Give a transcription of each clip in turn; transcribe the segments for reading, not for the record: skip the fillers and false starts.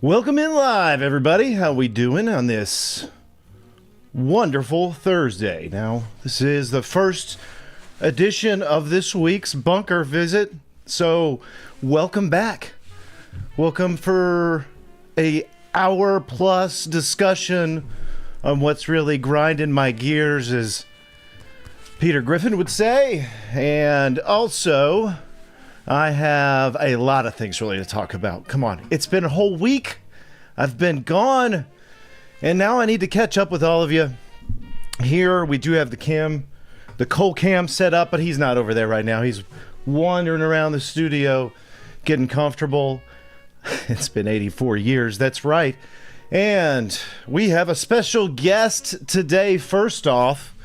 Welcome in live, everybody. How we doing on this wonderful Thursday? Now, this is the first edition of this week's bunker visit, so welcome back. Welcome for a hour-plus discussion on what's really grinding my gears, as Peter Griffin would say, and also I have a lot of things really to talk about. Come on, it's been a whole week. I've been gone, and now I need to catch up with all of you. Here we do have the Cole cam set up, but he's not over there right now. He's wandering around the studio, getting comfortable. It's been 84 years, that's right. And we have a special guest today. First off,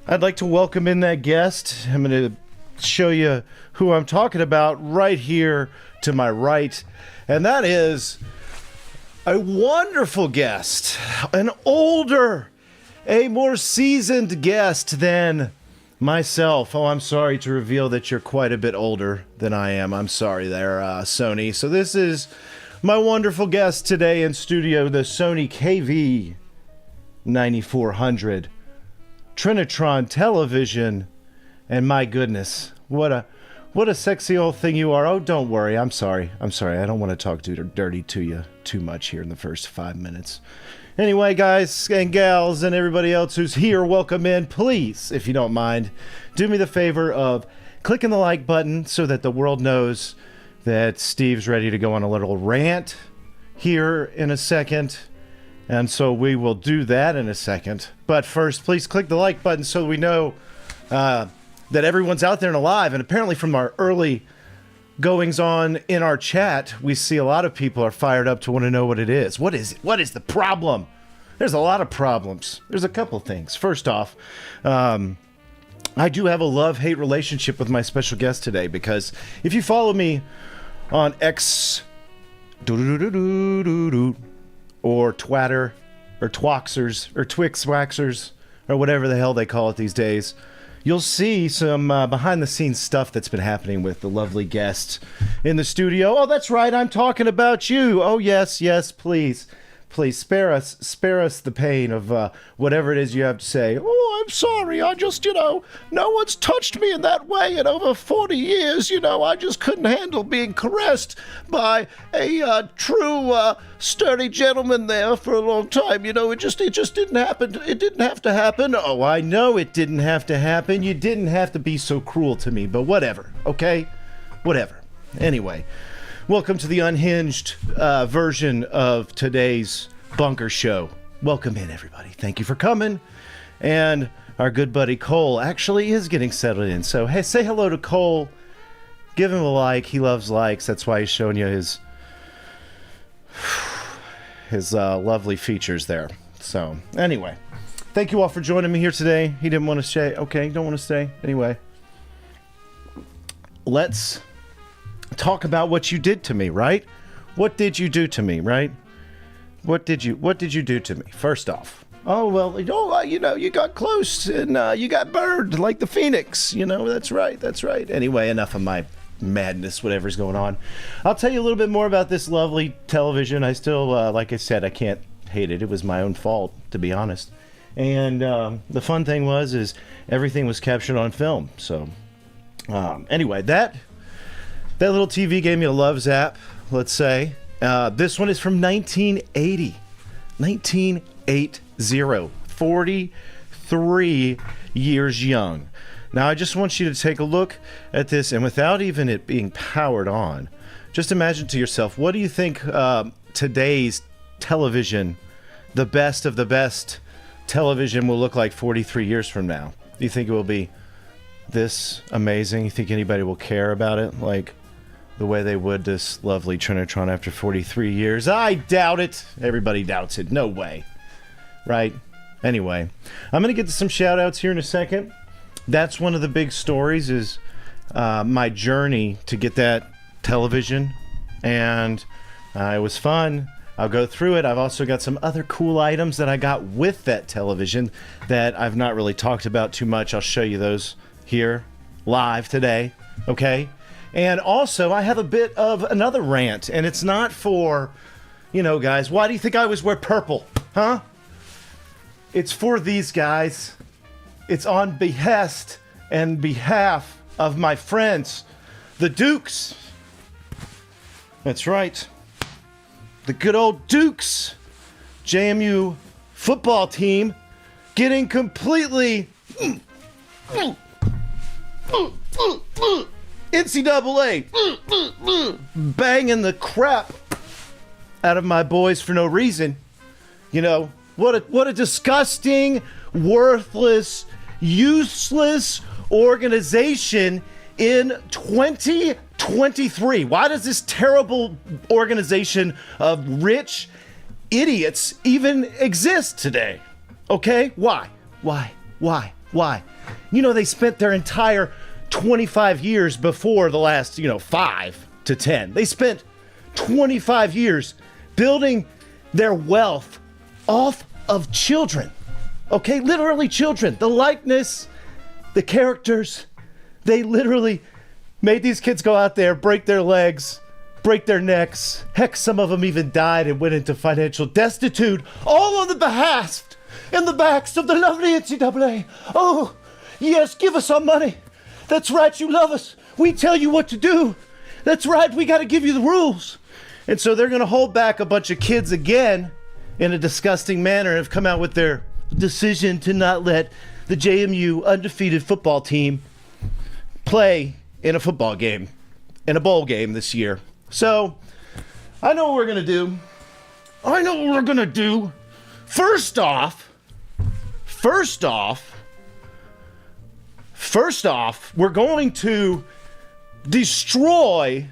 I'd like to welcome in that guest. I'm going to show you who I'm talking about right here to my right, and that is a wonderful guest, an older, a more seasoned guest than myself. Oh, I'm sorry to reveal that you're quite a bit older than I am. I'm sorry there, Sony. So this is my wonderful guest today in studio, the Sony KV-9400 Trinitron television, and my goodness, what a sexy old thing you are. Oh, don't worry. I'm sorry. I don't want to talk dirty to you too much here in the first 5 minutes. Anyway, guys and gals and everybody else who's here, welcome in. Please, if you don't mind, do me the favor of clicking the like button so that the world knows that Steve's ready to go on a little rant here in a second. And so we will do that in a second. But first, please click the like button so we know that everyone's out there and alive. And apparently from our early goings on in our chat, we see a lot of people are fired up to want to know what it is. What is it? What is the problem? There's a lot of problems. There's a couple things. First off, I do have a love-hate relationship with my special guest today, because if you follow me on X or Twatter or Twoxers or Twixwaxers or whatever the hell they call it these days, you'll see some behind-the-scenes stuff that's been happening with the lovely guest in the studio. Oh, that's right, I'm talking about you. Oh, yes, please spare us the pain of whatever it is you have to say. Oh, I'm sorry, I just, no one's touched me in that way in over 40 years, I just couldn't handle being caressed by a true, sturdy gentleman there for a long time, it just didn't happen, it didn't have to happen. Oh, I know it didn't have to happen, you didn't have to be so cruel to me, but whatever, okay? Whatever. Anyway, welcome to the unhinged version of today's Bunker Show. Welcome in, everybody. Thank you for coming. And our good buddy Cole actually is getting settled in. So, hey, say hello to Cole. Give him a like. He loves likes. That's why he's showing you his lovely features there. So, anyway, thank you all for joining me here today. He didn't want to stay. Okay, don't want to stay. Anyway, let's talk about what you did to me, right? What did you do to me, right? What did you do to me? First off, oh, well, you got close and you got burned like the Phoenix, that's right. Anyway, enough of my madness, whatever's going on. I'll tell you a little bit more about this lovely television. I still, like I said, I can't hate it. It was my own fault, to be honest. And the fun thing is everything was captured on film. So anyway, that little TV gave me a love zap, let's say. This one is from 1980. 1980. 43 years young. Now, I just want you to take a look at this, and without even it being powered on, just imagine to yourself, what do you think today's television, the best of the best television, will look like 43 years from now? Do you think it will be this amazing? You think anybody will care about it like the way they would this lovely Trinitron after 43 years? I doubt it. Everybody doubts it. No way. Right? Anyway, I'm going to get to some shout-outs here in a second. That's one of the big stories, is my journey to get that television. And it was fun. I'll go through it. I've also got some other cool items that I got with that television that I've not really talked about too much. I'll show you those here live today. Okay? And also, I have a bit of another rant, and it's not for You know, guys, why do you think I always wear purple? Huh? It's for these guys. It's on behest and behalf of my friends, the Dukes. That's right. The good old Dukes. JMU football team getting completely NCAA banging the crap out of my boys for no reason. You know, what a disgusting, worthless, useless organization in 2023. Why does this terrible organization of rich idiots even exist today? Okay? Why? You know, they spent their entire 25 years before the last, 5 to 10. They spent 25 years building their wealth off of children. Okay? Literally children. The likeness, the characters, they literally made these kids go out there, break their legs, break their necks. Heck, some of them even died and went into financial destitute, all on the behest and the backs of the lovely NCAA. Oh, yes, give us our money. That's right, you love us. We tell you what to do. That's right, we got to give you the rules. And so they're going to hold back a bunch of kids again in a disgusting manner and have come out with their decision to not let the JMU undefeated football team play in a football game, in a bowl game this year. So, I know what we're going to do. First off, we're going to destroy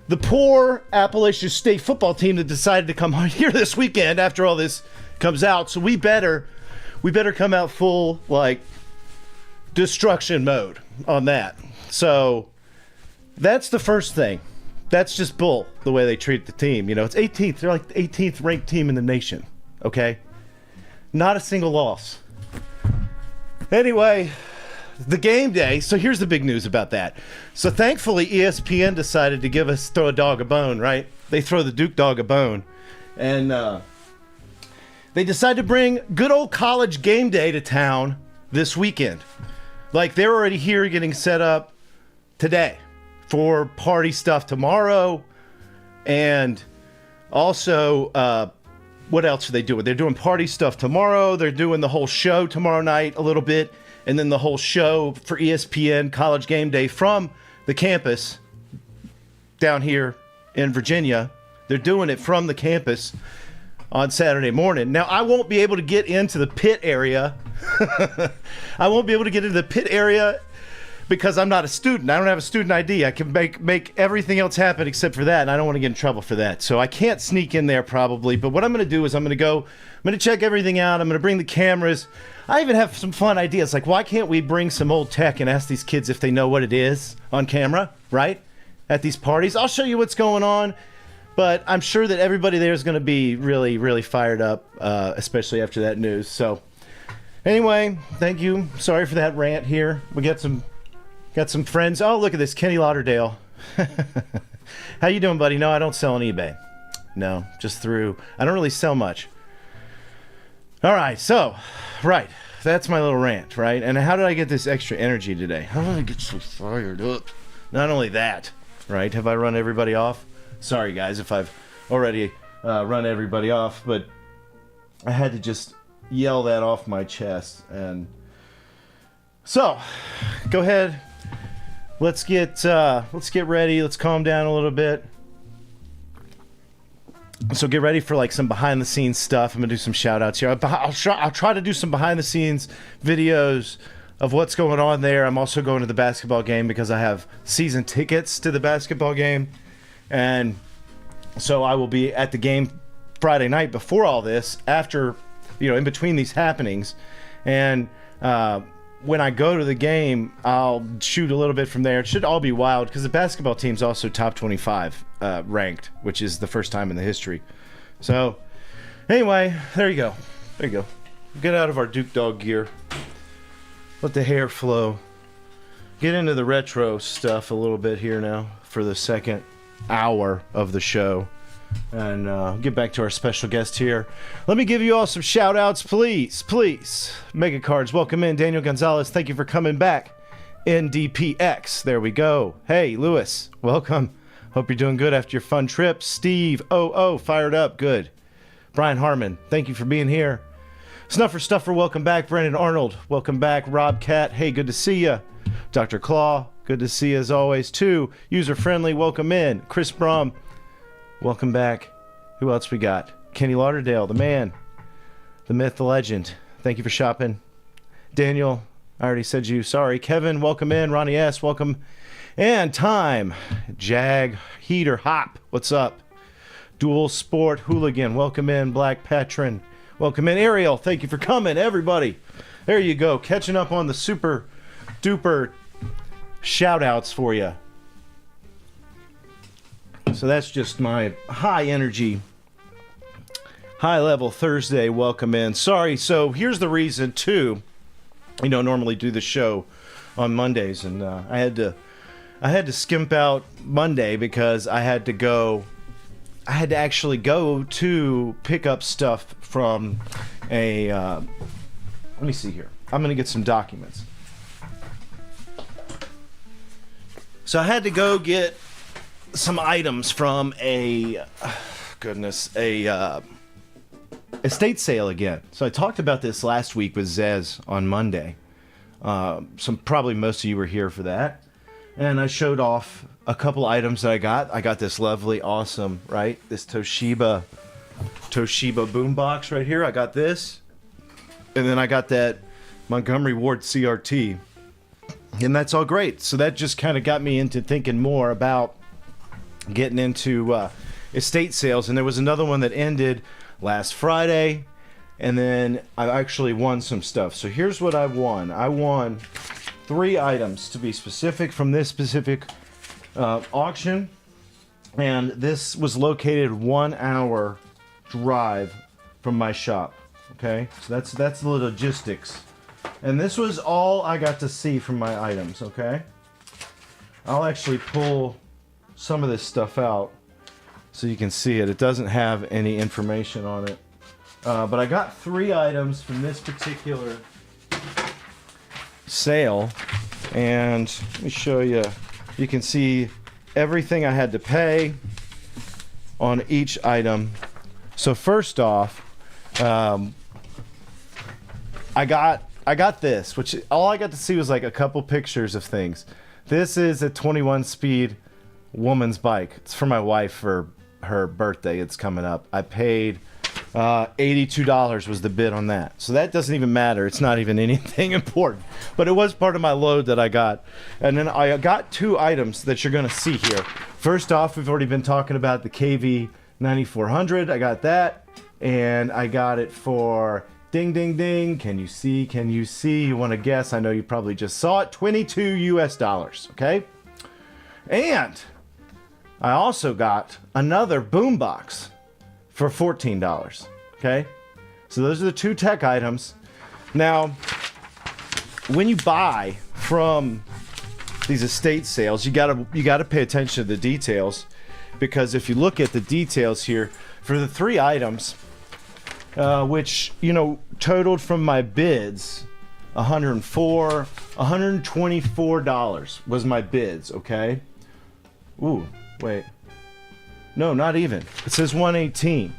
the poor Appalachian State football team that decided to come on here this weekend after all this comes out. So we better come out full, destruction mode on that. So that's the first thing. That's just bull, the way they treat the team. It's 18th. They're like the 18th ranked team in the nation. Okay? Not a single loss. Anyway, the game day. So here's the big news about that. So thankfully, ESPN decided to throw a dog a bone, right? They throw the Duke dog a bone. And they decided to bring good old college game day to town this weekend. They're already here getting set up today for party stuff tomorrow. And also, what else are they doing? They're doing party stuff tomorrow. They're doing the whole show tomorrow night a little bit. And then the whole show for ESPN College Game Day from the campus down here in Virginia. They're doing it from the campus on Saturday morning. Now, I won't be able to get into the pit area. I won't be able to get into the pit area because I'm not a student. I don't have a student ID. I can make everything else happen except for that, and I don't want to get in trouble for that. So I can't sneak in there probably, but what I'm going to do is I'm going to check everything out. I'm going to bring the cameras. I even have some fun ideas, why can't we bring some old tech and ask these kids if they know what it is on camera, right? At these parties. I'll show you what's going on, but I'm sure that everybody there is going to be really, really fired up, especially after that news. So anyway, thank you. Sorry for that rant here. We got some friends. Oh, look at this, Kenny Lauderdale. How you doing, buddy? No, I don't sell on eBay. No, just through. I don't really sell much. All right, so, right, that's my little rant, right? And how did I get this extra energy today? How did I get so fired up? Not only that, right? Have I run everybody off? Sorry, guys, if I've already run everybody off, but I had to just yell that off my chest. And so, go ahead. Let's get ready. Let's calm down a little bit. So get ready for some behind the scenes stuff. I'm gonna do some shout outs here. I'll try to do some behind the scenes videos of what's going on there. I'm also going to the basketball game because I have season tickets to the basketball game, and so I will be at the game Friday night before all this, after in between these happenings, and when I go to the game, I'll shoot a little bit from there. It should all be wild because the basketball team's also top 25 ranked, which is the first time in the history. So, anyway, there you go. There you go. Get out of our Duke Dog gear. Let the hair flow. Get into the retro stuff a little bit here now for the second hour of the show. and get back to our special guest here. Let me give you all some shout outs, please. Mega Cards, welcome in. Daniel Gonzalez, thank you for coming back. NDPX, there we go. Hey, Lewis, welcome. Hope you're doing good after your fun trip. Steve, fired up, good. Brian Harmon, thank you for being here. Snuffer Stuffer, welcome back. Brandon Arnold, welcome back. Rob Cat, hey, good to see ya. Dr. Claw, good to see you as always, too. User Friendly, welcome in. Chris Brum, welcome back. Who else we got? Kenny Lauderdale, the man, the myth, the legend. Thank you for shopping. Daniel, I already said you. Sorry. Kevin, welcome in. Ronnie S., welcome. And Time, Jag, Heater, Hop, what's up? Dual Sport, Hooligan, welcome in. Black Patron, welcome in. Ariel, thank you for coming, everybody. There you go. Catching up on the super duper shout outs for you. So that's just my high energy, high level Thursday welcome in. Sorry, so here's the reason too. Normally do the show on Mondays, and I had to skimp out Monday because I had to actually go to pick up stuff from a let me see here. I'm gonna get some documents. So I had to go get some items from a estate sale again. So I talked about this last week with Zez on Monday. Probably most of you were here for that. And I showed off a couple items that I got. I got this lovely, awesome, right? This Toshiba boombox right here. I got this. And then I got that Montgomery Ward CRT. And that's all great. So that just kind of got me into thinking more about getting into estate sales. And there was another one that ended last Friday, and then I actually won some stuff. So here's what I won. I won 3 items, to be specific, from this specific auction, and this was located 1 hour drive from my shop. Okay, so that's the logistics, and this was all I got to see from my items. Okay, I'll actually pull some of this stuff out so you can see it. It doesn't have any information on it. But I got 3 items from this particular sale. And let me show you. You can see everything I had to pay on each item. So first off, I got this, which all I got to see was like a couple pictures of things. This is a 21 speed woman's bike. It's for my wife for her birthday. It's coming up. I paid $82 was the bid on that. So that doesn't even matter. It's not even anything important. But it was part of my load that I got. And then I got 2 items that you're going to see here. First off, we've already been talking about the KV-9400. I got that. And I got it for, ding, ding, ding. Can you see? Can you see? You want to guess? I know you probably just saw it. $22 US. Okay? And I also got another boombox for $14. Okay, so those are the 2 tech items. Now, when you buy from these estate sales, you gotta pay attention to the details, because if you look at the details here for the 3 items, which totaled from my bids, $124 was my bids. Okay. Ooh, wait. No, not even. It says 118.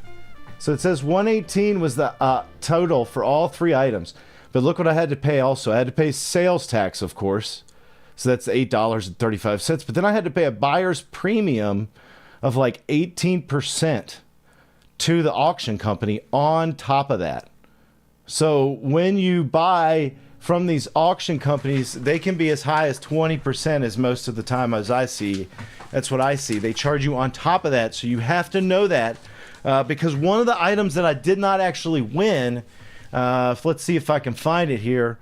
So it says 118 was the total for all 3 items. But look what I had to pay also. I had to pay sales tax, of course. So that's $8.35. But then I had to pay a buyer's premium of like 18% to the auction company on top of that. So when you buy from these auction companies, they can be as high as 20% as most of the time, as I see. That's what I see. They charge you on top of that, so you have to know that, because one of the items that I did not actually win, let's see if I can find it here.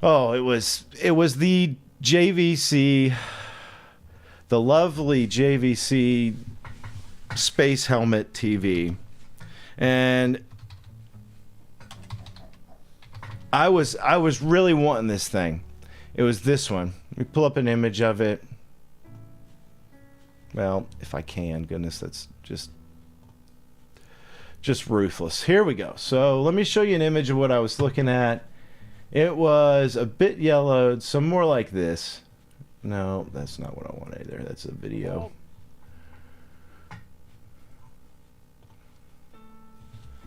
Oh, it was the JVC, the lovely JVC Space Helmet TV, and I was really wanting this thing. It was this one. Let me pull up an image of it. Well, if I can, goodness, that's Just ruthless. Here we go. So let me show you an image of what I was looking at. It was a bit yellowed, some more like this. No, that's not what I want either. That's a video.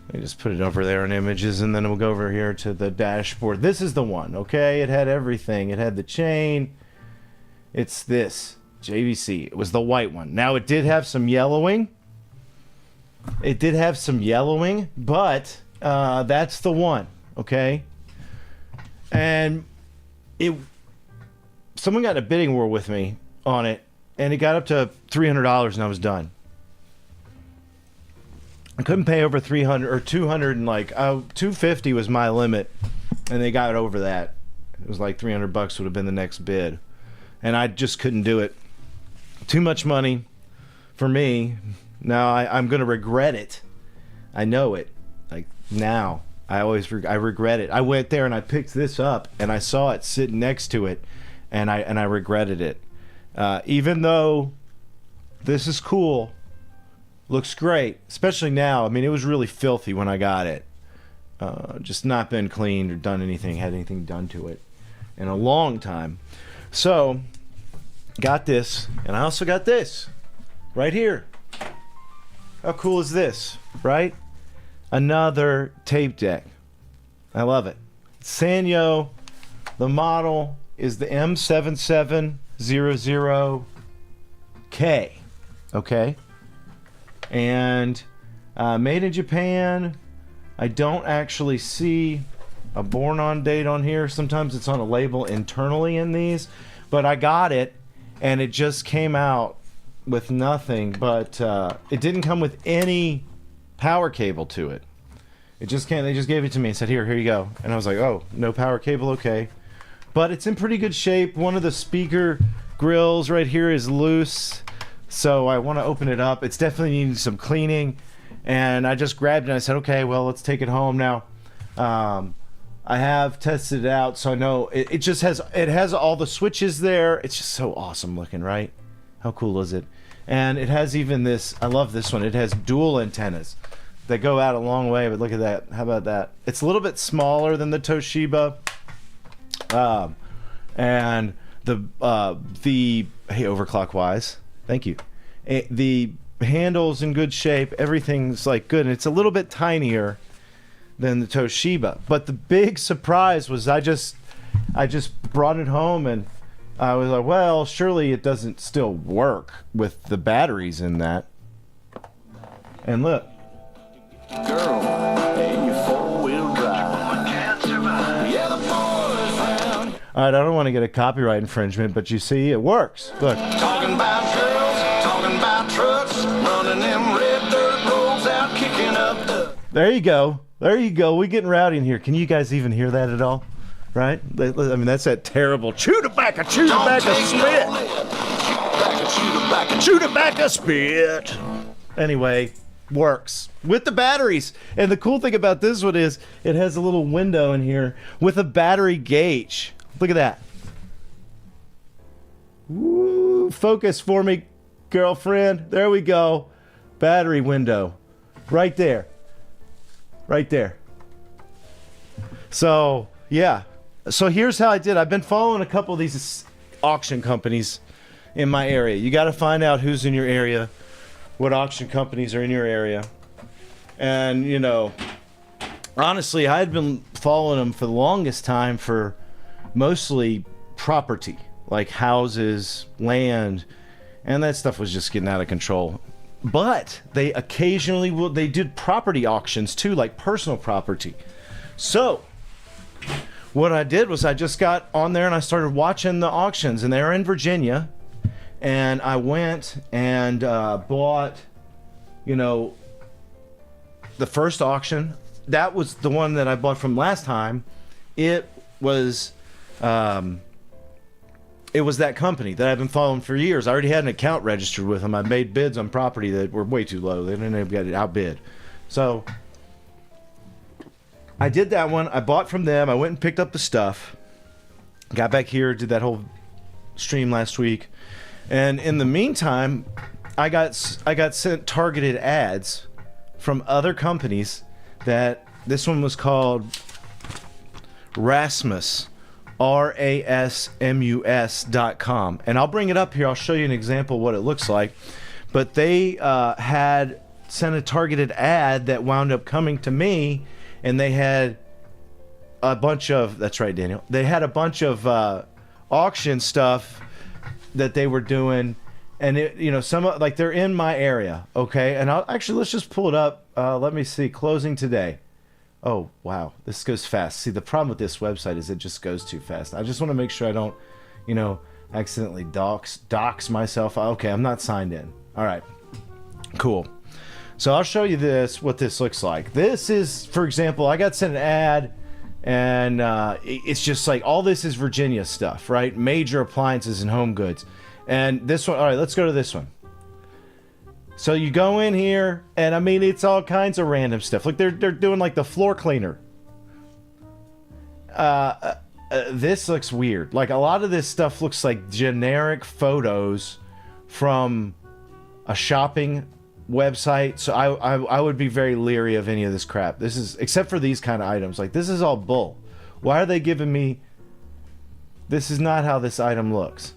Let me just put it over there in images, and then we'll go over here to the dashboard. This is the one, okay? It had everything. It had the chain. It's this, JVC. It was the white one. Now, it did have some yellowing. But that's the one, okay? And someone got in a bidding war with me on it, and it got up to $300, and I was done. I couldn't pay over 300 or 200, and like 250 was my limit, and they got over that. It was like $300 would have been the next bid, and I just couldn't do it. Too much money for me. Now I'm gonna regret it. I know it. Like now, I regret it. I went there and I picked this up, and I saw it sitting next to it, and I regretted it. Even though this is cool. Looks great, especially now. I mean, it was really filthy when I got it. Just not been cleaned or done anything, had anything done to it in a long time. So, got this, and I also got this right here. How cool is this, right? Another tape deck. I love it. Sanyo, the model is the M7700K, okay? And made in Japan. I don't actually see a born on date on here. Sometimes it's on a label internally in these, but I got it and it just came out with nothing, but it didn't come with any power cable to it. It just can't. They just gave it to me and said, here you go. And I was like, oh, no power cable, okay. But it's in pretty good shape. One of the speaker grills right here is loose. So I want to open it up. It's definitely needing some cleaning. And I just grabbed it and I said, okay, well, let's take it home now. I have tested it out, so I know it just has all the switches there. It's just so awesome looking, right? How cool is it? And it has even this, I love this one. It has dual antennas that go out a long way, but look at that. How about that? It's a little bit smaller than the Toshiba. And hey, overclockwise. Thank you. The handle's in good shape. Everything's like good. And it's a little bit tinier than the Toshiba. But the big surprise was I just brought it home and I was like, well, surely it doesn't still work with the batteries in that. And look. Girl, and your four-wheel drive. Yeah, the boys round. All right, I don't want to get a copyright infringement, but you see, it works. Look. Talking about girls, talking about trucks, running them red dirt roads out, kicking up the... There you go. There you go. We're getting rowdy in here. Can you guys even hear that at all? Right? I mean, that's that terrible chew tobacco, spit. Chew tobacco, spit. Anyway, works with the batteries. And the cool thing about this one is it has a little window in here with a battery gauge. Look at that. Woo, focus for me, girlfriend. There we go. Battery window. Right there. Right there. So, yeah. So here's how I did. I've been following a couple of these auction companies in my area. You got to find out who's in your area, what auction companies are in your area. And, you know, honestly, I had been following them for the longest time for mostly property, like houses, land, and that stuff was just getting out of control. But they occasionally they did property auctions too, like personal property. So what I did was I just got on there and I started watching the auctions, and they're in Virginia. And I went and bought, you know, the first auction. That was the one that I bought from last time. It was that company that I've been following for years. I already had an account registered with them. I made bids on property that were way too low. They didn't even get it outbid. So I did that one. I bought from them. I went and picked up the stuff. Got back here, did that whole stream last week. And in the meantime, I got sent targeted ads from other companies. That this one was called Rasmus, RASMUS.com, and I'll bring it up here. I'll show you an example of what it looks like. But they had sent a targeted ad that wound up coming to me, and they had a bunch of, that's right, Daniel, they had a bunch of auction stuff that they were doing, and it, you know, some like they're in my area, okay? And I'll actually, let's just pull it up. Let me see, closing today. Oh wow, this goes fast. See, the problem with this website is it just goes too fast. I just want to make sure I don't, you know, accidentally dox myself. Okay, I'm not signed in. All right, cool. So I'll show you what this looks like. This is, for example, I got sent an ad, and it's just like all this is Virginia stuff, right? Major appliances and home goods. And this one, all right, let's go to this one. So you go in here, and I mean, it's all kinds of random stuff. Like they're doing like the floor cleaner. This looks weird. Like a lot of this stuff looks like generic photos from a shopping website. So I would be very leery of any of this crap. This is, except for these kind of items. Like this is all bull. Why are they giving me? This is not how this item looks.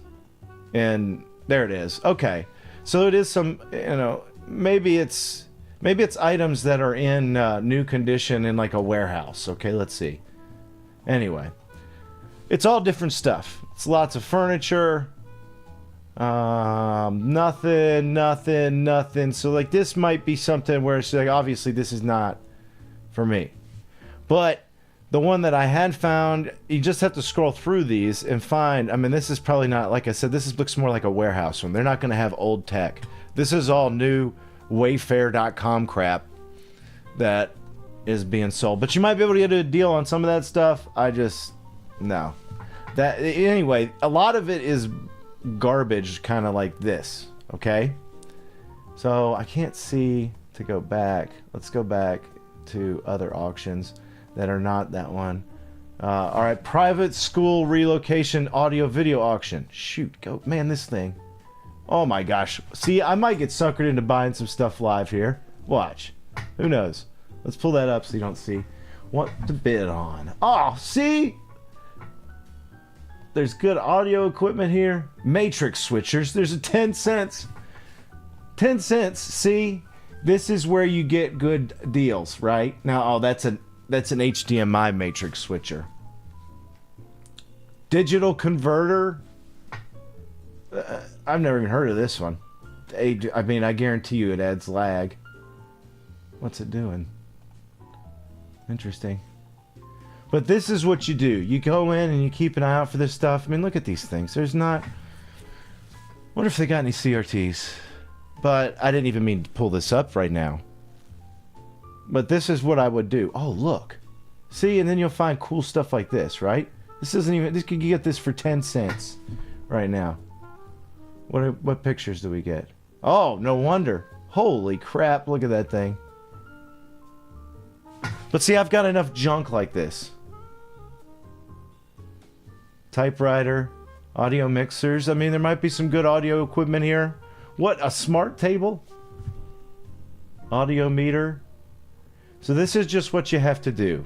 And there it is. Okay. So it is some, you know, maybe it's items that are in new condition in like a warehouse. Okay, let's see. Anyway, it's all different stuff. It's lots of furniture. Nothing. So like this might be something where it's like, obviously this is not for me. But the one that I had found, you just have to scroll through these and find, I mean, this is probably not, like I said, looks more like a warehouse one. They're not going to have old tech. This is all new Wayfair.com crap that is being sold. But you might be able to get a deal on some of that stuff. No. Anyway, a lot of it is garbage, kind of like this, okay? So I can't see to go back. Let's go back to other auctions that are not that one. All right, private school relocation audio video auction. Shoot, go, man, this thing. Oh my gosh. See, I might get suckered into buying some stuff live here. Watch. Who knows? Let's pull that up so you don't see what to bid on. Oh, see? There's good audio equipment here. Matrix switchers. There's a 10 cents. 10 cents. See? This is where you get good deals, right? Now, oh, that's an HDMI matrix switcher. Digital converter. I've never even heard of this one. I mean, I guarantee you it adds lag. What's it doing? Interesting. But this is what you do. You go in and you keep an eye out for this stuff. I mean, look at these things. There's not... Wonder if they got any CRTs. But I didn't even mean to pull this up right now. But this is what I would do. Oh, look. See, and then you'll find cool stuff like this, right? This isn't even... You get this for 10 cents right now. What pictures do we get? Oh, no wonder. Holy crap, look at that thing. But see, I've got enough junk like this. Typewriter, audio mixers. I mean, there might be some good audio equipment here. What, a smart table? Audio meter. So this is just what you have to do.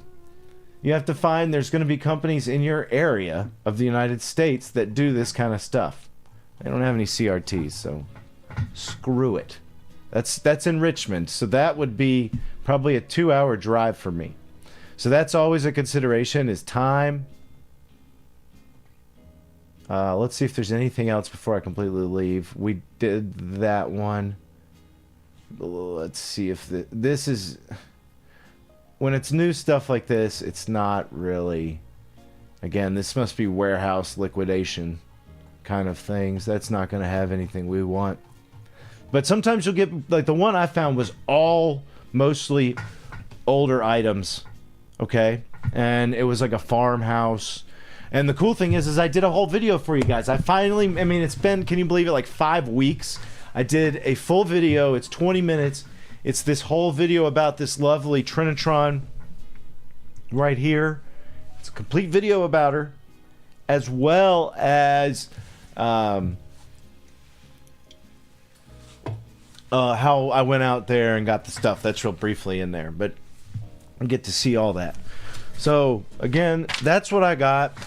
You have to find there's going to be companies in your area of the United States that do this kind of stuff. They don't have any CRTs, so screw it. That's in Richmond, so that would be probably a 2-hour drive for me. So that's always a consideration, is time. Let's see if there's anything else before I completely leave. We did that one. Let's see if this is... When it's new stuff like this, it's not really... Again, this must be warehouse liquidation kind of things. That's not going to have anything we want. But sometimes you'll get... Like the one I found was all mostly older items. Okay? And it was like a farmhouse. And the cool thing is I did a whole video for you guys. I mean, it's been, can you believe it, like 5 weeks. I did a full video. It's 20 minutes. It's this whole video about this lovely Trinitron right here. It's a complete video about her, as well as how I went out there and got the stuff. That's real briefly in there, but I get to see all that. So again, that's what I got.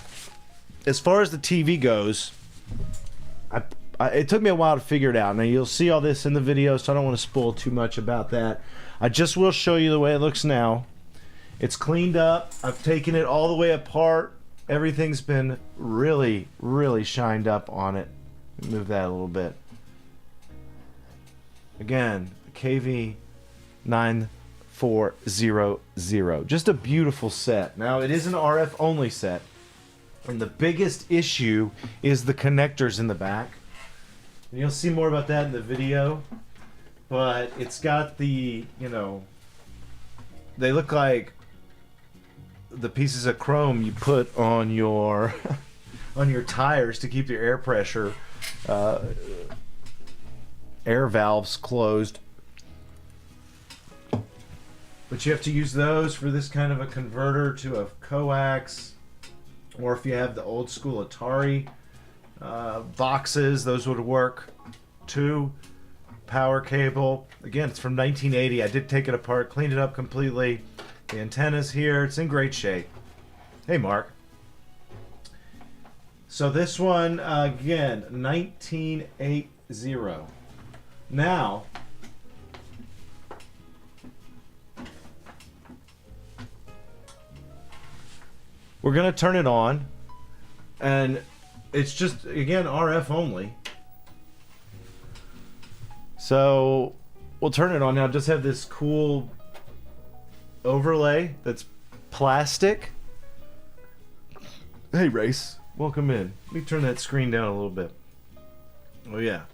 As far as the TV goes, it took me a while to figure it out. Now you'll see all this in the video, so I don't want to spoil too much about that. I just will show you the way it looks now. It's cleaned up. I've taken it all the way apart. Everything's been really, really shined up on it. Move that a little bit. Again, KV-9400. Just a beautiful set. Now, it is an RF only set. And the biggest issue is the connectors in the back. And you'll see more about that in the video. But it's got the, you know, they look like the pieces of chrome you put on your on your tires to keep your air pressure air valves closed. But you have to use those for this kind of a converter to a coax, or if you have the old school Atari boxes, those would work too. Power cable, again, it's from 1980. I did take it apart, cleaned it up completely. The antenna's here. It's in great shape. Hey, Mark. So this one, again, 1980. Now, we're going to turn it on. And it's just, again, RF only. So, we'll turn it on now. Just have this cool overlay that's plastic. Hey, Race, welcome in. Let me turn that screen down a little bit. Oh yeah,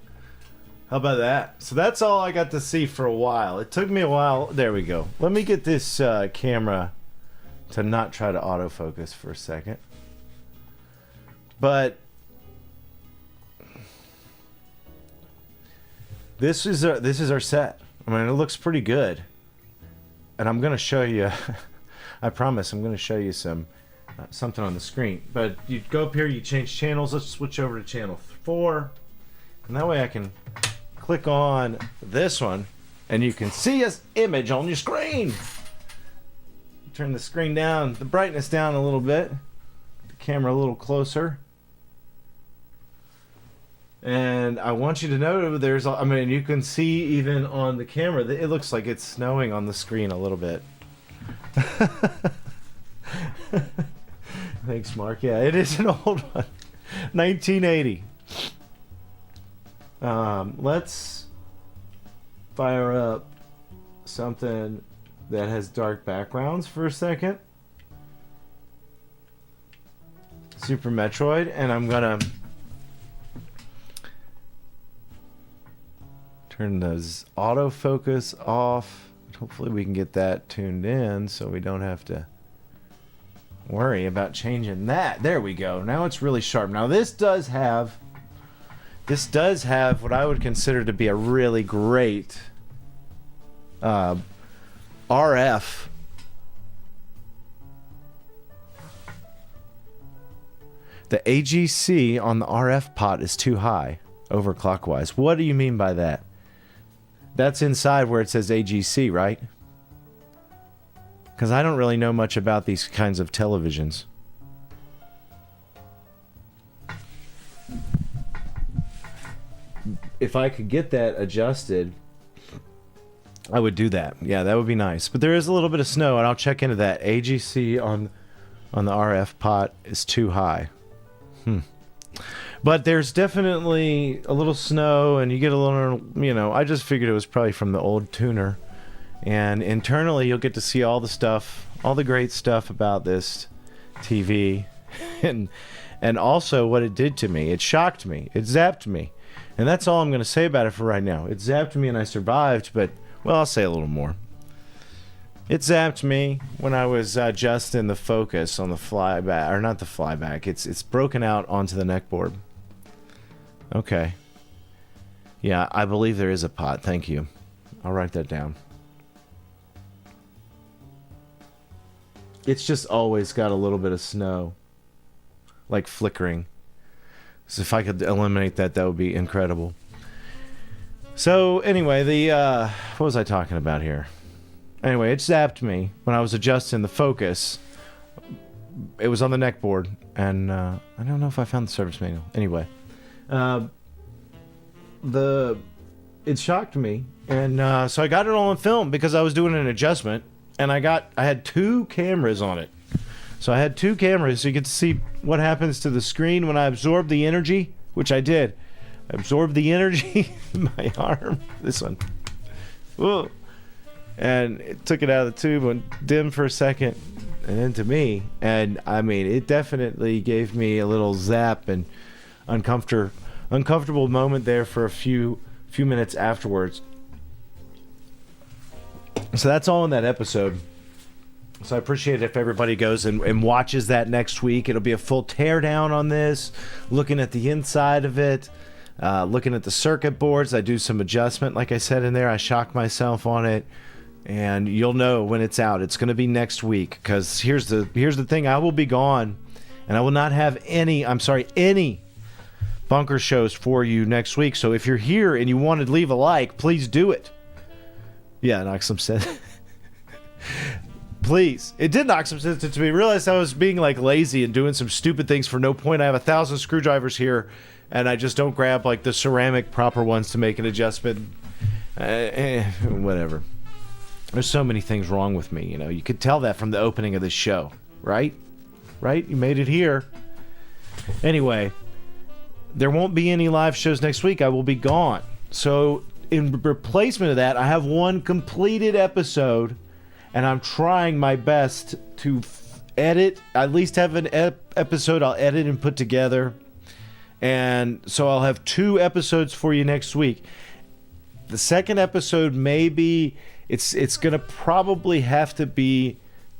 how about that? So that's all I got to see for a while. It took me a while. There we go. Let me get this camera to not try to autofocus for a second. But this is our set. I mean, it looks pretty good. And I'm going to show you, I promise I'm going to show you something on the screen. But you go up here, you change channels. Let's switch over to channel 4. And that way I can click on this one and you can see his image on your screen. Turn the screen down, the brightness down a little bit. The camera a little closer. And I want you to know there's, I mean, you can see even on the camera that it looks like it's snowing on the screen a little bit. Thanks, Mark. Yeah, it is an old one. 1980. Let's fire up something that has dark backgrounds for a second. Super Metroid, and I'm gonna turn those autofocus off. Hopefully we can get that tuned in so we don't have to worry about changing that. There we go. Now it's really sharp. Now this does have what I would consider to be a really great RF. The AGC on the RF pot is too high overclockwise. What do you mean by that? That's inside where it says AGC, right? Because I don't really know much about these kinds of televisions. If I could get that adjusted, I would do that. Yeah, that would be nice. But there is a little bit of snow, and I'll check into that. AGC on the RF pot is too high. But there's definitely a little snow, and you get a little, you know, I just figured it was probably from the old tuner. And internally, you'll get to see all the stuff, all the great stuff about this TV. And also what it did to me. It shocked me. It zapped me. And that's all I'm going to say about it for right now. It zapped me and I survived, but, well, I'll say a little more. It zapped me when I was adjusting the focus on the flyback, or not the flyback. It's broken out onto the neckboard. Okay. Yeah, I believe there is a pot. Thank you. I'll write that down. It's just always got a little bit of snow, like flickering. So if I could eliminate that, that would be incredible. So anyway, what was I talking about here? Anyway, it zapped me when I was adjusting the focus. It was on the neck board, and I don't know if I found the service manual. Anyway, it shocked me, and so I got it all on film because I was doing an adjustment, and I had 2 cameras on it. So I had 2 cameras, so you get to see what happens to the screen when I absorb the energy, which I did. I absorbed the energy in my arm. This one. Whoa. And it took it out of the tube, went dim for a second, and then to me. And I mean, it definitely gave me a little zap and uncomfortable moment there for a few minutes afterwards. So that's all in that episode. So I appreciate it if everybody goes and watches that next week. It'll be a full teardown on this, looking at the inside of it, looking at the circuit boards. I do some adjustment, like I said in there. I shock myself on it, and you'll know when it's out. It's going to be next week, because here's the thing. I will be gone, and I will not have any bunker shows for you next week. So if you're here and you want to leave a like, please do it. Yeah, knock some sense. Please. It did knock some sense to me. I realized I was being like lazy and doing some stupid things for no point. I have 1,000 screwdrivers here, and I just don't grab like the ceramic proper ones to make an adjustment. Whatever. There's so many things wrong with me, you know. You could tell that from the opening of this show, right? Right? You made it here. Anyway, there won't be any live shows next week. I will be gone. So in replacement of that, I have one completed episode, and I'm trying my best to edit, at least have an episode I'll edit and put together. And so I'll have 2 episodes for you next week. The second episode maybe it's going to probably have to be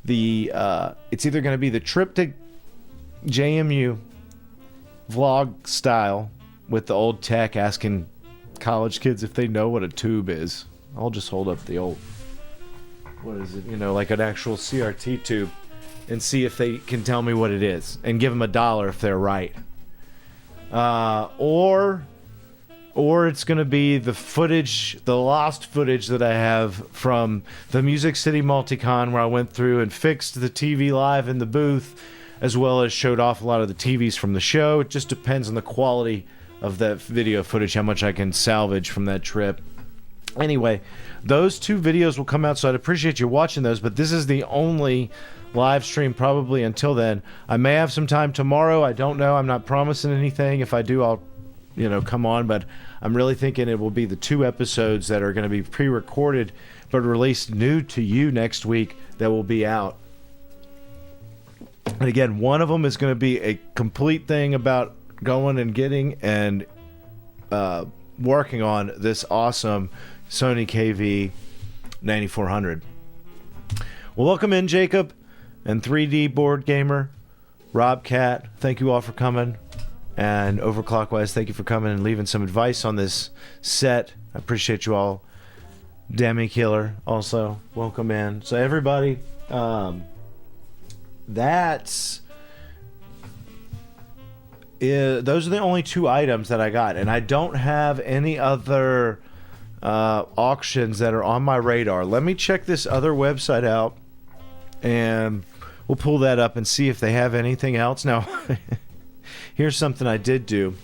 it's either going to be the trip to JMU vlog style with the old tech asking college kids if they know what a tube is. I'll just hold up the old, what is it, you know, like an actual CRT tube, and see if they can tell me what it is, and give them $1 if they're right. Or it's going to be the footage, the lost footage that I have from the Music City Multicon, where I went through and fixed the TV live in the booth, as well as showed off a lot of the TVs from the show. It just depends on the quality of that video footage, how much I can salvage from that trip. Anyway, those 2 videos will come out, so I'd appreciate you watching those, but this is the only live stream probably until then. I may have some time tomorrow. I don't know. I'm not promising anything. If I do, I'll come on, but I'm really thinking it will be the 2 episodes that are going to be pre-recorded but released new to you next week that will be out. And again, one of them is going to be a complete thing about going and getting and working on this awesome Sony KV-9400. Well, welcome in, Jacob, and 3D Board Gamer, Rob Cat. Thank you all for coming. And Overclockwise, thank you for coming and leaving some advice on this set. I appreciate you all. Demi Killer, also, welcome in. So everybody, those are the only 2 items that I got, and I don't have any other auctions that are on my radar. Let me check this other website out, and we'll pull that up and see if they have anything else. Now, here's something I did do.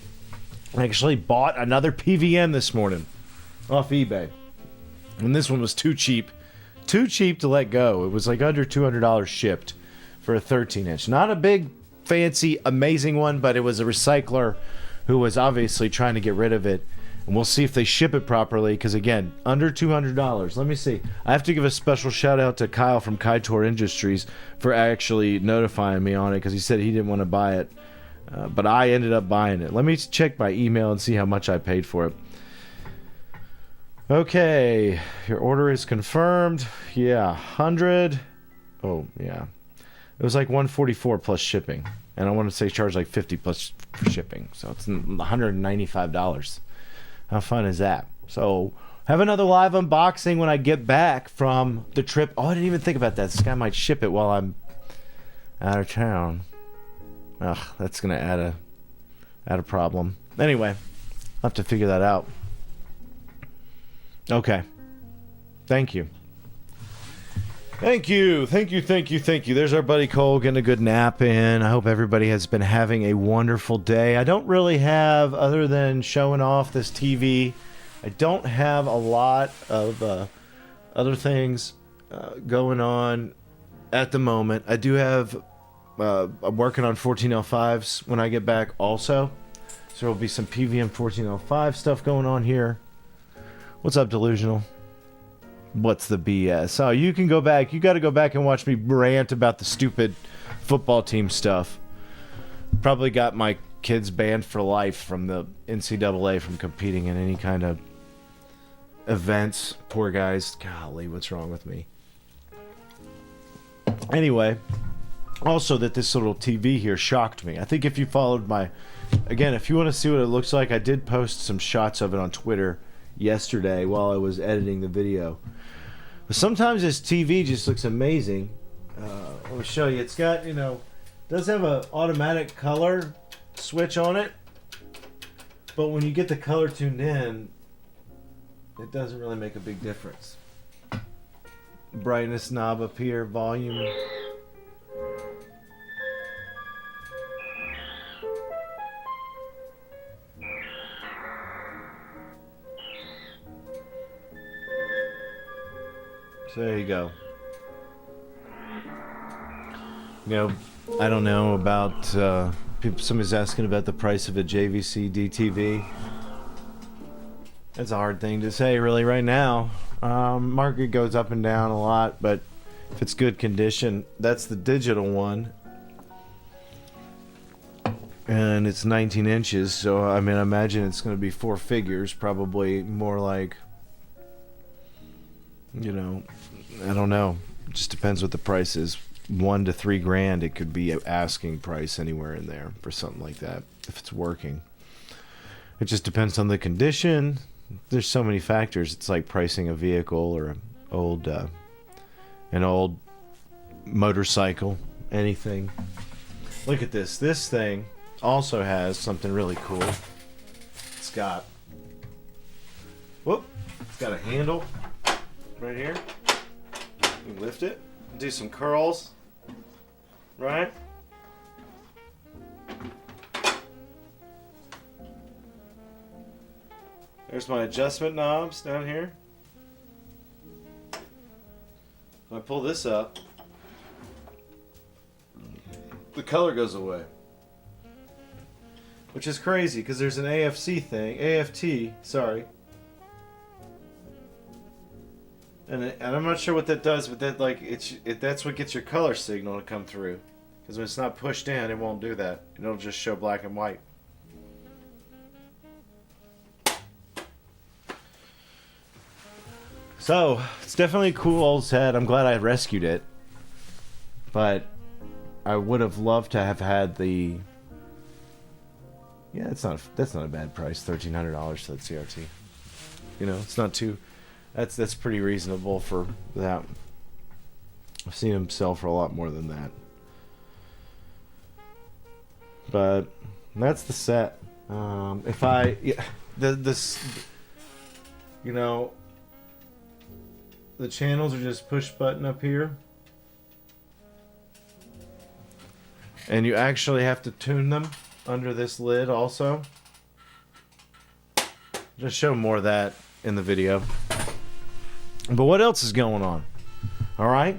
I actually bought another PVM this morning off eBay, and this one was too cheap to let go. It was like under $200 shipped for a 13-inch. Not a big, fancy, amazing one, but it was a recycler who was obviously trying to get rid of it. And we'll see if they ship it properly, because again, under $200. Let me see. I have to give a special shout out to Kyle from Kaitor Industries for actually notifying me on it, because he said he didn't want to buy it. But I ended up buying it. Let me check my email and see how much I paid for it. Okay, your order is confirmed. Yeah, 100. Oh, yeah. It was like $144 plus shipping. And I want to say charge like $50 plus for shipping. So it's $195. How fun is that? So have another live unboxing when I get back from the trip. Oh, I didn't even think about that. This guy might ship it while I'm out of town. Ugh, that's going to add a problem. Anyway, I'll have to figure that out. Okay. Thank you. Thank you. There's our buddy Cole getting a good nap in. I hope everybody has been having a wonderful day. I don't really have, other than showing off this TV, I don't have a lot of other things going on at the moment. I do have, I'm working on 14L5s when I get back also. So there'll be some PVM 14L5 stuff going on here. What's up, Delusional? What's the BS? Oh, you can go back. You got to go back and watch me rant about the stupid football team stuff. Probably got my kids banned for life from the NCAA from competing in any kind of events. Poor guys. Golly, what's wrong with me? Anyway, also that this little TV here shocked me. I think if you followed my... Again, if you want to see what it looks like, I did post some shots of it on Twitter yesterday while I was editing the video. But sometimes this TV just looks amazing. Let me show you. It's got, does have an automatic color switch on it, but when you get the color tuned in, it doesn't really make a big difference. Brightness knob up here, volume. So there you go. I don't know about somebody's asking about the price of a JVC DTV. That's a hard thing to say really right now. Market goes up and down a lot, but if it's good condition, that's the digital one. And it's 19 inches, so I imagine it's going to be 4 figures, probably more like, I don't know. It just depends what the price is. $1 to $3 grand, it could be asking price anywhere in there for something like that if it's working. It just depends on the condition. There's so many factors. It's like pricing a vehicle or an old motorcycle, anything. Look at this. This thing also has something really cool. It's got a handle right here. You lift it, do some curls, right? There's my adjustment knobs down here. When I pull this up, the color goes away. Which is crazy because there's an AFT, sorry. And I'm not sure what that does, but that that's what gets your color signal to come through. Because when it's not pushed in, it won't do that. It'll just show black and white. So, it's definitely a cool old set. I'm glad I rescued it. But I would have loved to have had the... Yeah, that's not a bad price. $1,300 for that CRT. It's not too... That's pretty reasonable for that. I've seen them sell for a lot more than that. But that's the set. The channels are just push button up here. And you actually have to tune them under this lid also. Just show more of that in the video. But what else is going on? Alright?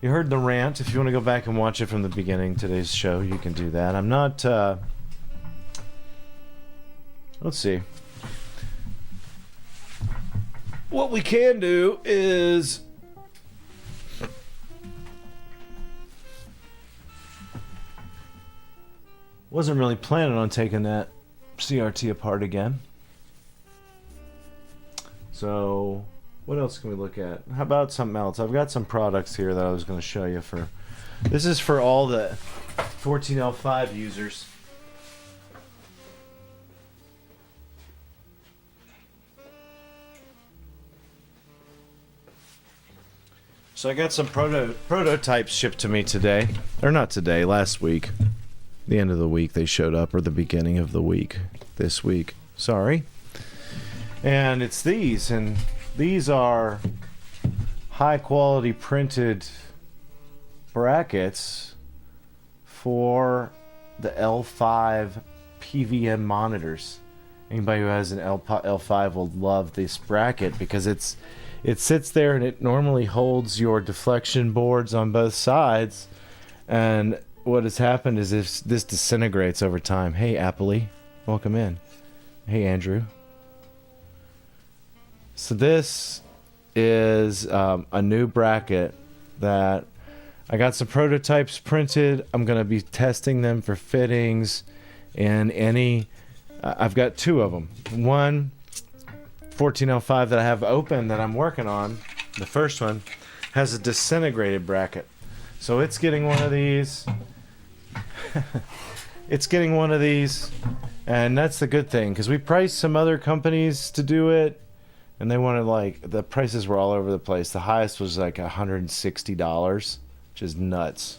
You heard the rant. If you want to go back and watch it from the beginning, today's show, you can do that. I'm not, let's see. What we can do is... Wasn't really planning on taking that CRT apart again. So... What else can we look at? How about something else? I've got some products here that I was going to show you for... This is for all the 14L5 users. So I got some prototypes shipped to me today. Or not today, last week. The end of the week they showed up, or the beginning of the week. This week. Sorry. And it's these, and these are high quality printed brackets for the L5 PVM monitors. Anybody who has an L5 will love this bracket because it sits there and it normally holds your deflection boards on both sides. And what has happened is this disintegrates over time. Hey, Appley, welcome in. Hey, Andrew. So this is a new bracket that I got some prototypes printed. I'm going to be testing them for fittings and any... I've got two of them. One 1405 that I have open that I'm working on. The first one has a disintegrated bracket. So it's getting one of these. It's getting one of these. And that's the good thing because we priced some other companies to do it. And they wanted like, the prices were all over the place. The highest was like $160, which is nuts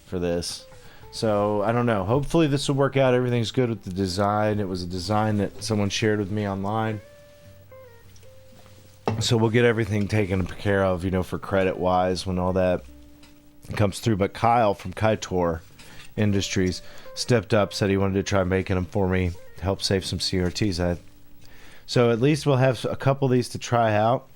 for this. So I don't know. Hopefully this will work out. Everything's good with the design. It was a design that someone shared with me online. So we'll get everything taken care of, you know, for credit wise when all that comes through. But Kyle from Kaitor Industries stepped up, said he wanted to try making them for me to help save some CRTs. So at least we'll have a couple of these to try out.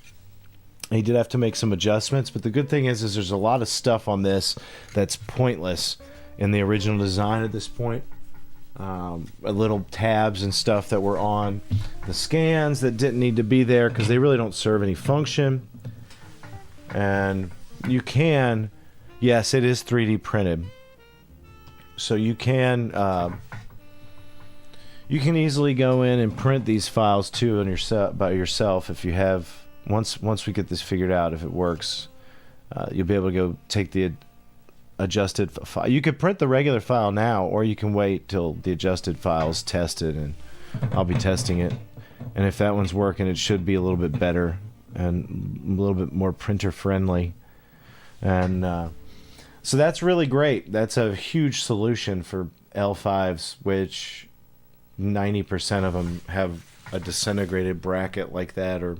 He did have to make some adjustments, but the good thing is there's a lot of stuff on this that's pointless in the original design at this point. Little tabs and stuff that were on the scans that didn't need to be there because they really don't serve any function. And you can, yes, it is 3D printed. So you can easily go in and print these files too on by yourself if you have. Once we get this figured out, if it works, you'll be able to go take the adjusted file. You could print the regular file now, or you can wait till the adjusted file is tested, and I'll be testing it. And if that one's working, it should be a little bit better and a little bit more printer friendly. And so that's really great. That's a huge solution for L5s, which 90% of them have a disintegrated bracket like that, or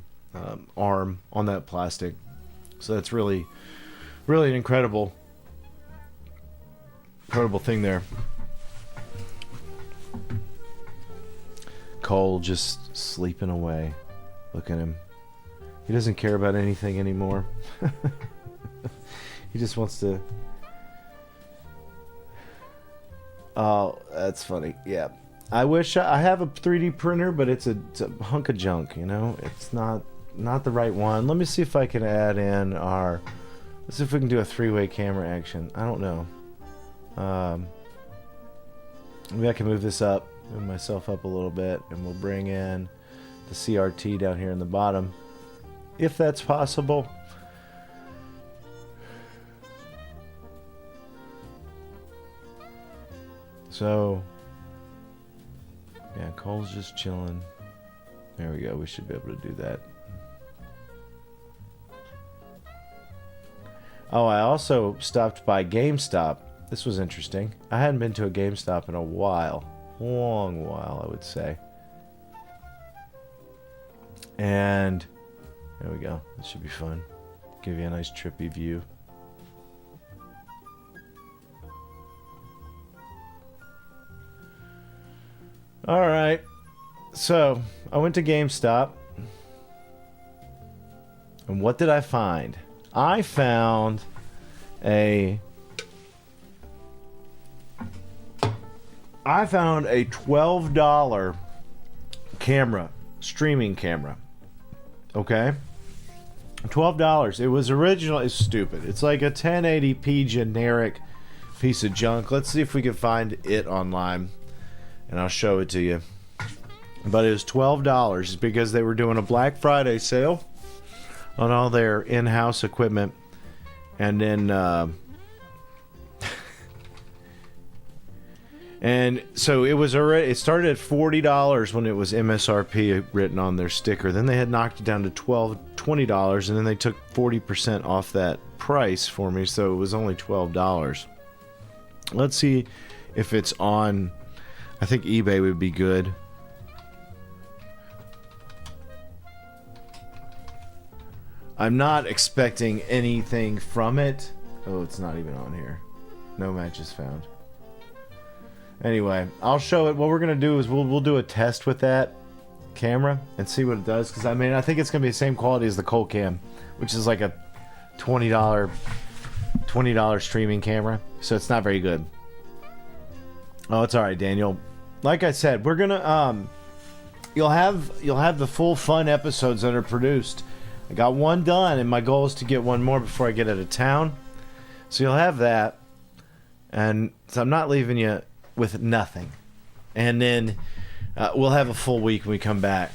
arm on that plastic. So that's really, really an incredible thing there. Cole just sleeping away. Look at him. He doesn't care about anything anymore. He just wants to... Oh, that's funny. Yeah. I wish I have a 3D printer, but it's a hunk of junk, you know? It's not the right one. Let me see if I can add in our... Let's see if we can do a three-way camera action. I don't know. Maybe I can move this up, move myself up a little bit, and we'll bring in the CRT down here in the bottom, if that's possible. So, yeah, Cole's just chilling. There we go. We should be able to do that. Oh, I also stopped by GameStop. This was interesting. I hadn't been to a GameStop in a while. Long while, I would say. And there we go. This should be fun. Give you a nice trippy view. Alright. So, I went to GameStop. And what did I find? I found a $12 camera, streaming camera. Okay? $12. It was original. It's stupid. It's like a 1080p generic piece of junk. Let's see if we can find it online, and I'll show it to you. But it was $12 because they were doing a Black Friday sale on all their in-house equipment. And then and so it was already, it started at $40 when it was MSRP written on their sticker. Then they had knocked it down to $20, and then they took 40% off that price for me, so it was only $12. Let's see if it's on. I think eBay would be good. I'm not expecting anything from it. Oh, it's not even on here. No matches found. Anyway, I'll show it. What we're gonna do is we'll do a test with that camera and see what it does. Because I mean, I think it's gonna be the same quality as the Cold Cam, which is like a $20 streaming camera. So it's not very good. Oh, it's all right, Daniel. Like I said, we're gonna you'll have the full fun episodes that are produced. I got one done, and my goal is to get one more before I get out of town. So you'll have that, and so I'm not leaving you with nothing. And then we'll have a full week when we come back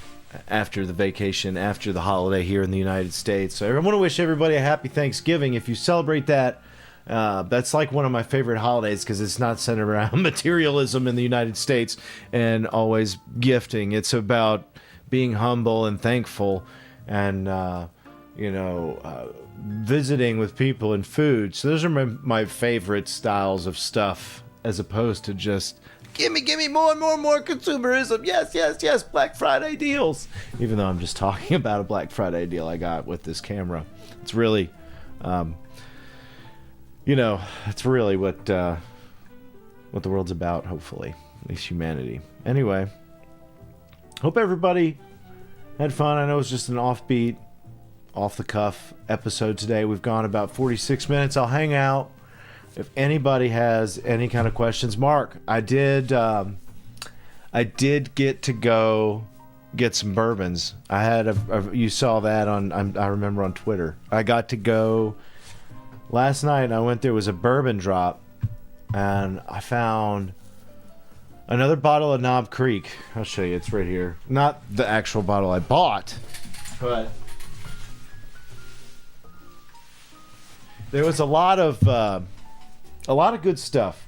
after the vacation, after the holiday here in the United States. So I want to wish everybody a happy Thanksgiving. If you celebrate that, that's like one of my favorite holidays because it's not centered around materialism in the United States and always gifting. It's about being humble and thankful and, visiting with people and food. So those are my favorite styles of stuff as opposed to just give me more consumerism. Yes, Black Friday deals. Even though I'm just talking about a Black Friday deal I got with this camera. It's really, it's really what the world's about, hopefully. At least humanity. Anyway, hope everybody had fun. I know it's just an offbeat, off-the-cuff episode today. We've gone about 46 minutes. I'll hang out if anybody has any kind of questions. Mark, I did get to go get some bourbons. I had you saw that I remember on Twitter. I got to go last night. I went there was a bourbon drop, and I found another bottle of Knob Creek. I'll show you. It's right here. Not the actual bottle I bought, but there was a lot of good stuff.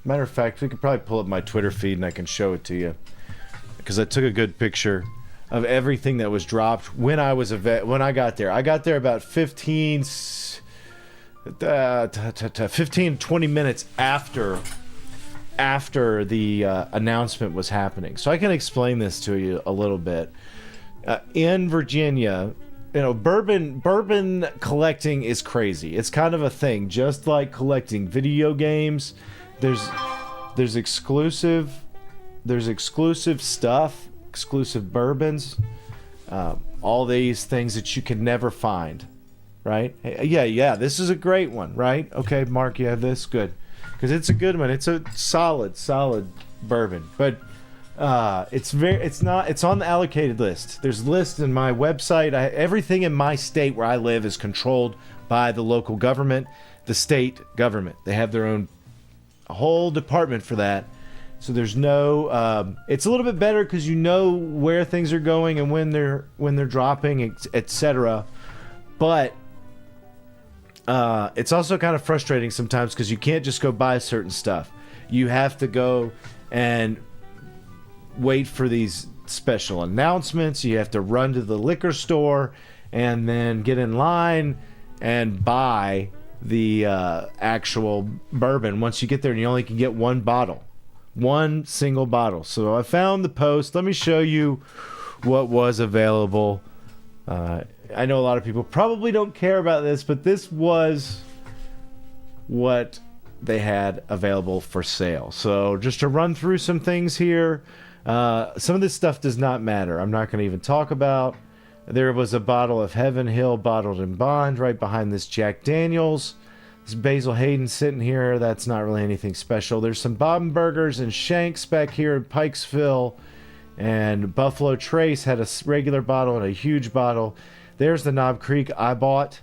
Matter of fact, we could probably pull up my Twitter feed and I can show it to you because I took a good picture of everything that was dropped when I got there. I got there about 15 to 20 minutes after the announcement was happening. So I can explain this to you a little bit. In Virginia, bourbon collecting is crazy. It's kind of a thing, just like collecting video games. There's exclusive stuff, exclusive bourbons, all these things that you could never find, right? Yeah, this is a great one, right? Okay, Mark, you have this? Good. Because it's a good one. It's a solid bourbon. But it's on the allocated list. There's lists in my website. Everything in my state where I live is controlled by the local government, the state government. They have their own whole department for that. So there's no. It's a little bit better because you know where things are going and when they're dropping, etc. But it's also kind of frustrating sometimes because you can't just go buy certain stuff. You have to go and wait for these special announcements. You have to run to the liquor store and then get in line and buy the actual bourbon. Once you get there, and you only can get one single bottle. So I found the post. Let me show you what was available. I know a lot of people probably don't care about this, but this was what they had available for sale. So just to run through some things here, some of this stuff does not matter. I'm not going to even talk about. There was a bottle of Heaven Hill bottled in bond right behind this Jack Daniels. This Basil Hayden sitting here. That's not really anything special. There's some Bob and Burgers and Shanks back here in Pikesville. And Buffalo Trace had a regular bottle and a huge bottle. There's the Knob Creek I bought.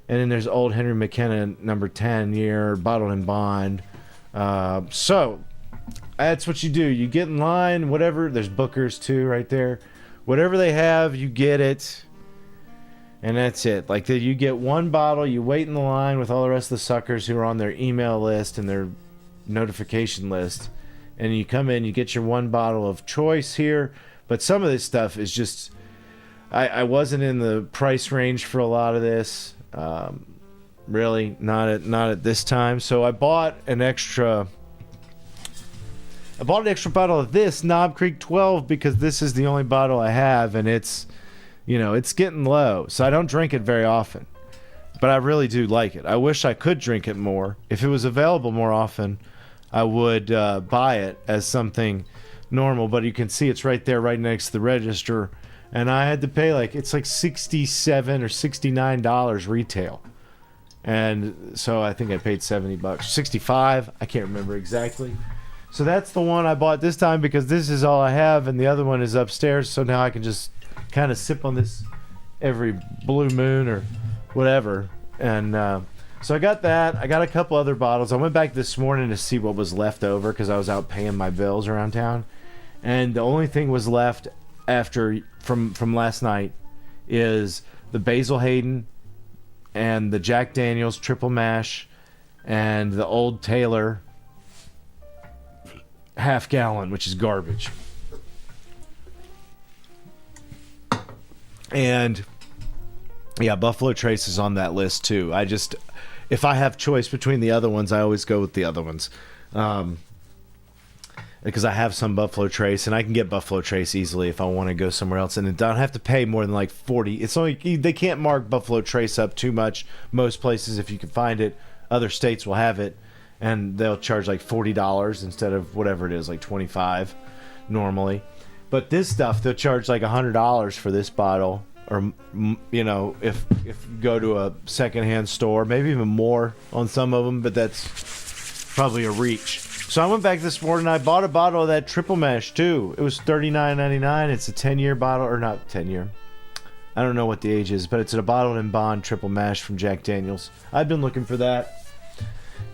And then there's Old Henry McKenna number 10 year bottled in bond. So that's what you do. You get in line, whatever. There's Booker's too right there. Whatever they have, you get it. And that's it. Like you get one bottle, you wait in the line with all the rest of the suckers who are on their email list and their notification list. And you come in, you get your one bottle of choice here. But some of this stuff is just... I wasn't in the price range for a lot of this. Really, not at this time. So I bought an extra bottle of this Knob Creek 12 because this is the only bottle I have, and it's it's getting low, so I don't drink it very often. But I really do like it. I wish I could drink it more. If it was available more often, I would buy it as something normal. But you can see it's right there, right next to the register. And I had to pay it's like $67 or $69 retail. And so I think I paid $70. 65, I can't remember exactly. So that's the one I bought this time because this is all I have. And the other one is upstairs. So now I can just kind of sip on this every blue moon or whatever. And so I got that. I got a couple other bottles. I went back this morning to see what was left over because I was out paying my bills around town, and the only thing was left after from last night is the Basil Hayden and the Jack Daniel's triple mash and the Old Taylor half gallon, which is garbage. And yeah, Buffalo Trace is on that list too. If I have choice between the other ones, I always go with the other ones. Because I have some Buffalo Trace, and I can get Buffalo Trace easily if I want to go somewhere else, and I don't have to pay more than like $40. It's only, they can't mark Buffalo Trace up too much. Most places, if you can find it, other states will have it, and they'll charge like $40 instead of whatever it is, like $25 normally. But this stuff, they'll charge like $100 for this bottle. Or, if you go to a secondhand store, maybe even more on some of them, but that's probably a reach. So I went back this morning and I bought a bottle of that triple mash too. It was $39.99. It's a 10-year bottle, or not 10-year. I don't know what the age is, but it's a bottled in bond triple mash from Jack Daniel's. I've been looking for that.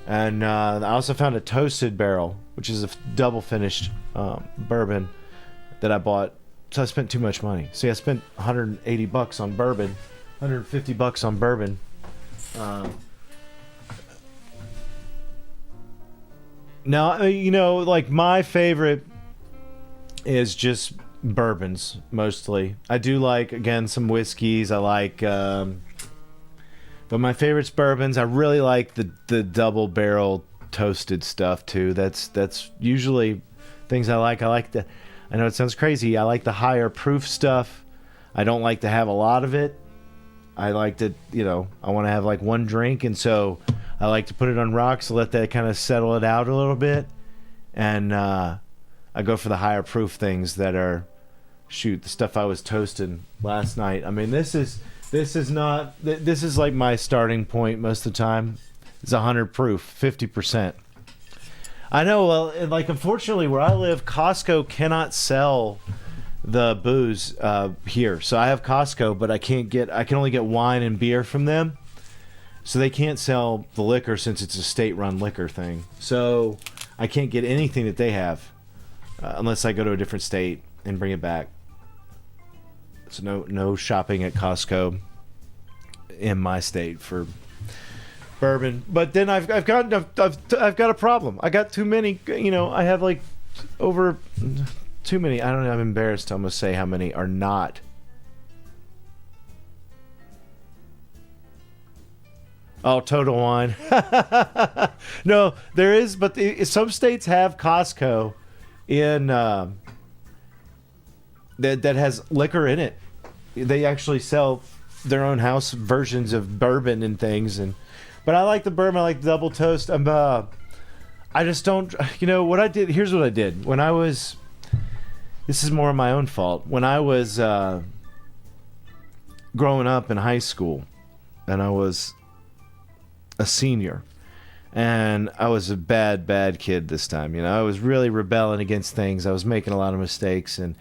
And I also found a toasted barrel, which is a double finished bourbon that I bought. So I spent too much money. See, I spent $180 on bourbon, $150 on bourbon. Now, like my favorite is just bourbons mostly. I do like, again, some whiskeys. I like, but my favorite's bourbons. I really like the double barrel toasted stuff too. That's usually things I like. I know it sounds crazy. I like the higher proof stuff. I don't like to have a lot of it. I like to, I want to have like one drink, and so I like to put it on rocks to let that kind of settle it out a little bit. And I go for the higher proof things that are, the stuff I was toasting last night. I mean, this is like my starting point most of the time. It's 100 proof, 50%. I know, well, like, unfortunately, where I live, Costco cannot sell the booze here. So I have Costco, but I can only get wine and beer from them. So they can't sell the liquor since it's a state-run liquor thing. So I can't get anything that they have unless I go to a different state and bring it back. So no shopping at Costco in my state for bourbon. But then I've got a problem. I got too many. I have like over too many. I don't know. I'm embarrassed to almost say how many are not. Oh, Total Wine. No, there is, but some states have Costco in that has liquor in it. They actually sell their own house versions of bourbon and things, but I like the bourbon. I like the double toast. I just don't. What I did. Here's what I did when I was. This is more of my own fault. When I was growing up in high school, and I was a senior, and I was a bad kid this time. I was really rebelling against things. I was making a lot of mistakes, and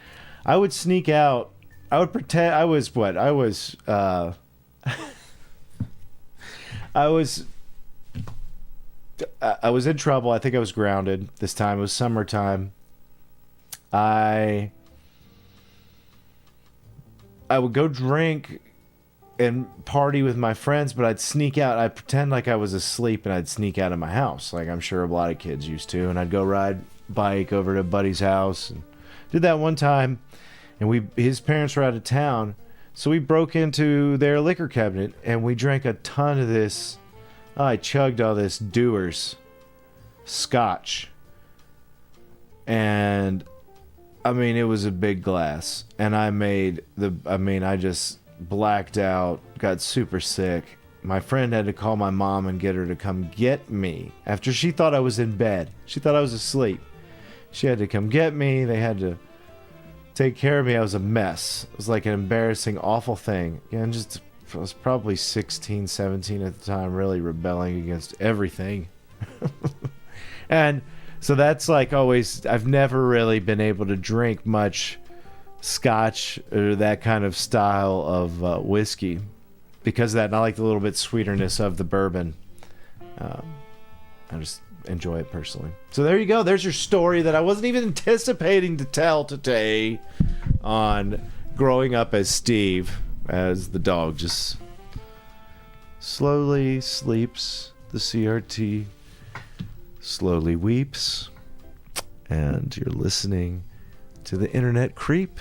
I would sneak out. I would pretend I was what? I was in trouble. I think I was grounded this time. It was summertime. I would go drink and party with my friends, but I'd sneak out. I'd pretend like I was asleep, and I'd sneak out of my house, like I'm sure a lot of kids used to. And I'd go ride bike over to a buddy's house. And did that one time, and his parents were out of town, so we broke into their liquor cabinet, and we drank a ton of this. I chugged all this Dewar's Scotch, and I mean, it was a big glass, and I just blacked out, got super sick. My friend had to call my mom and get her to come get me after she thought I was in bed. She thought I was asleep. She had to come get me. They had to take care of me. I was a mess. It was like an embarrassing, awful thing. And I was probably 16, 17 at the time, really rebelling against everything. And so that's like always, I've never really been able to drink much scotch or that kind of style of whiskey because of that. And I like the little bit sweeterness of the bourbon. I just enjoy it personally. So there you go. There's your story that I wasn't even anticipating to tell today on growing up as Steve, as the dog just slowly sleeps. The CRT slowly weeps. And you're listening to the internet creep.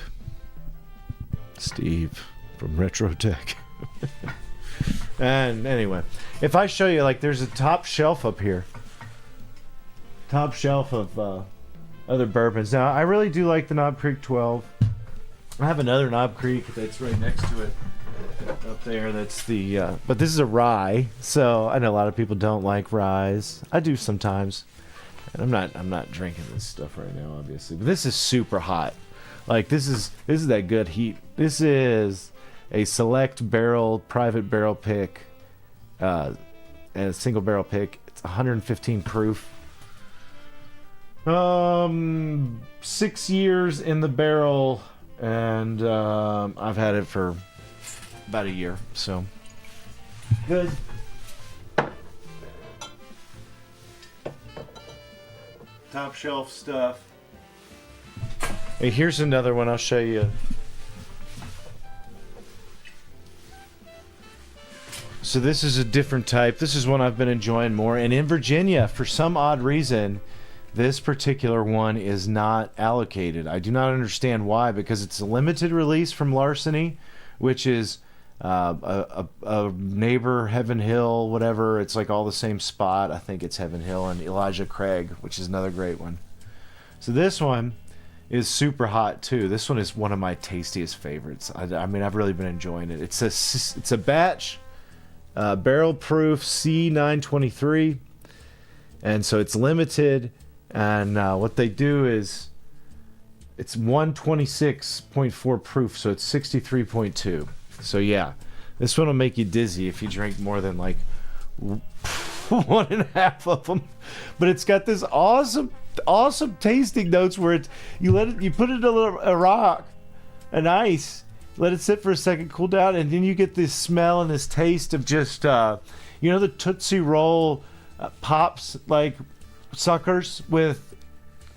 Steve from Retro Tech. And anyway, if I show you, like, there's a top shelf up here. Top shelf of other bourbons. Now, I really do like the Knob Creek 12. I have another Knob Creek that's right next to it up there. That's the, but this is a rye. So I know a lot of people don't like ryes. I do sometimes. And I'm not drinking this stuff right now, obviously. But this is super hot. Like, this is that good heat. This is a select barrel, private barrel pick, and a single barrel pick. It's 115 proof. 6 years in the barrel, and I've had it for about a year, so good. Top shelf stuff. Hey, here's another one I'll show you. So this is a different type. This is one I've been enjoying more. And in Virginia, for some odd reason, this particular one is not allocated. I do not understand why, because it's a limited release from Larceny, which is a neighbor, Heaven Hill, whatever. It's like all the same spot. I think it's Heaven Hill, and Elijah Craig, which is another great one. So this one is super hot too. This one is one of my tastiest favorites. I mean, I've really been enjoying it. It's a batch, barrel proof C923, and so it's limited. And what they do is it's 126.4 proof, so it's 63.2. So yeah, this one will make you dizzy if you drink more than like 1.5 of them. But it's got this awesome tasting notes where you put it in a rock, an ice, let it sit for a second, cool down, and then you get this smell and this taste of just the Tootsie Roll pops, like suckers with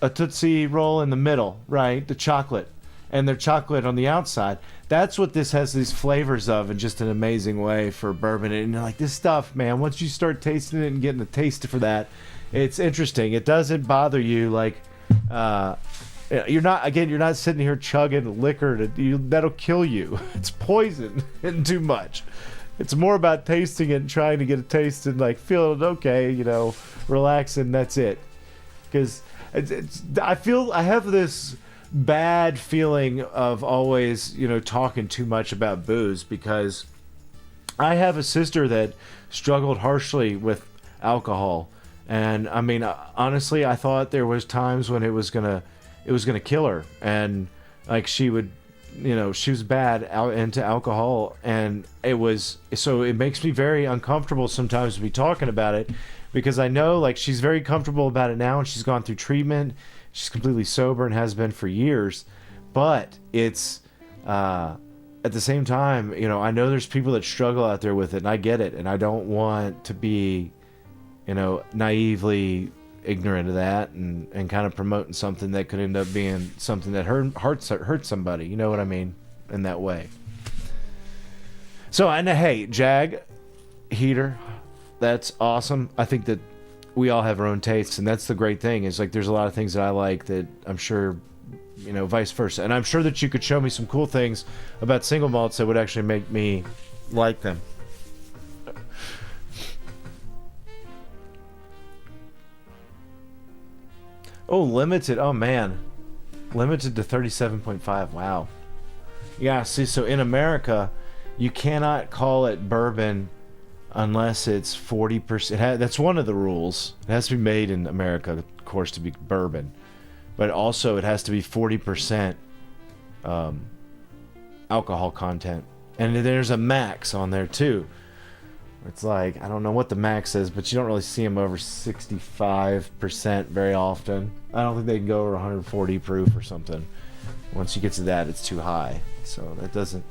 a Tootsie Roll in the middle, right? The chocolate, and they're chocolate on the outside. That's what this has these flavors of in just an amazing way for bourbon. And you're like, this stuff, man, once you start tasting it and getting a taste for that, it's interesting. It doesn't bother you like you're not sitting here chugging liquor that'll kill you. It's poison and too much. It's more about tasting it and trying to get a taste and like feeling okay, relaxing. That's it. Because I have this bad feeling of always, talking too much about booze, because I have a sister that struggled harshly with alcohol, and I mean, honestly, I thought there was times when it was gonna kill her, and like she would. She was bad into alcohol, and it makes me very uncomfortable sometimes to be talking about it, because I know like she's very comfortable about it now, and she's gone through treatment. She's completely sober and has been for years, but it's at the same time, I know there's people that struggle out there with it, and I get it, and I don't want to be, naively ignorant of that and kind of promoting something that could end up being something that hurt somebody, you know what I mean, in that way. So, and hey, Jag heater, that's awesome. I think that we all have our own tastes, and that's the great thing, is like there's a lot of things that I like that I'm sure, vice versa. And I'm sure that you could show me some cool things about single malts that would actually make me like them. Oh, limited. Oh, man. Limited to 37.5. Wow. Yeah, see, so in America, you cannot call it bourbon unless it's 40%. That's one of the rules. It has to be made in America, of course, to be bourbon. But also, it has to be 40% alcohol content. And there's a max on there, too. It's like, I don't know what the max is, but you don't really see them over 65% very often. I don't think they can go over 140 proof or something. Once you get to that, it's too high. So that doesn't...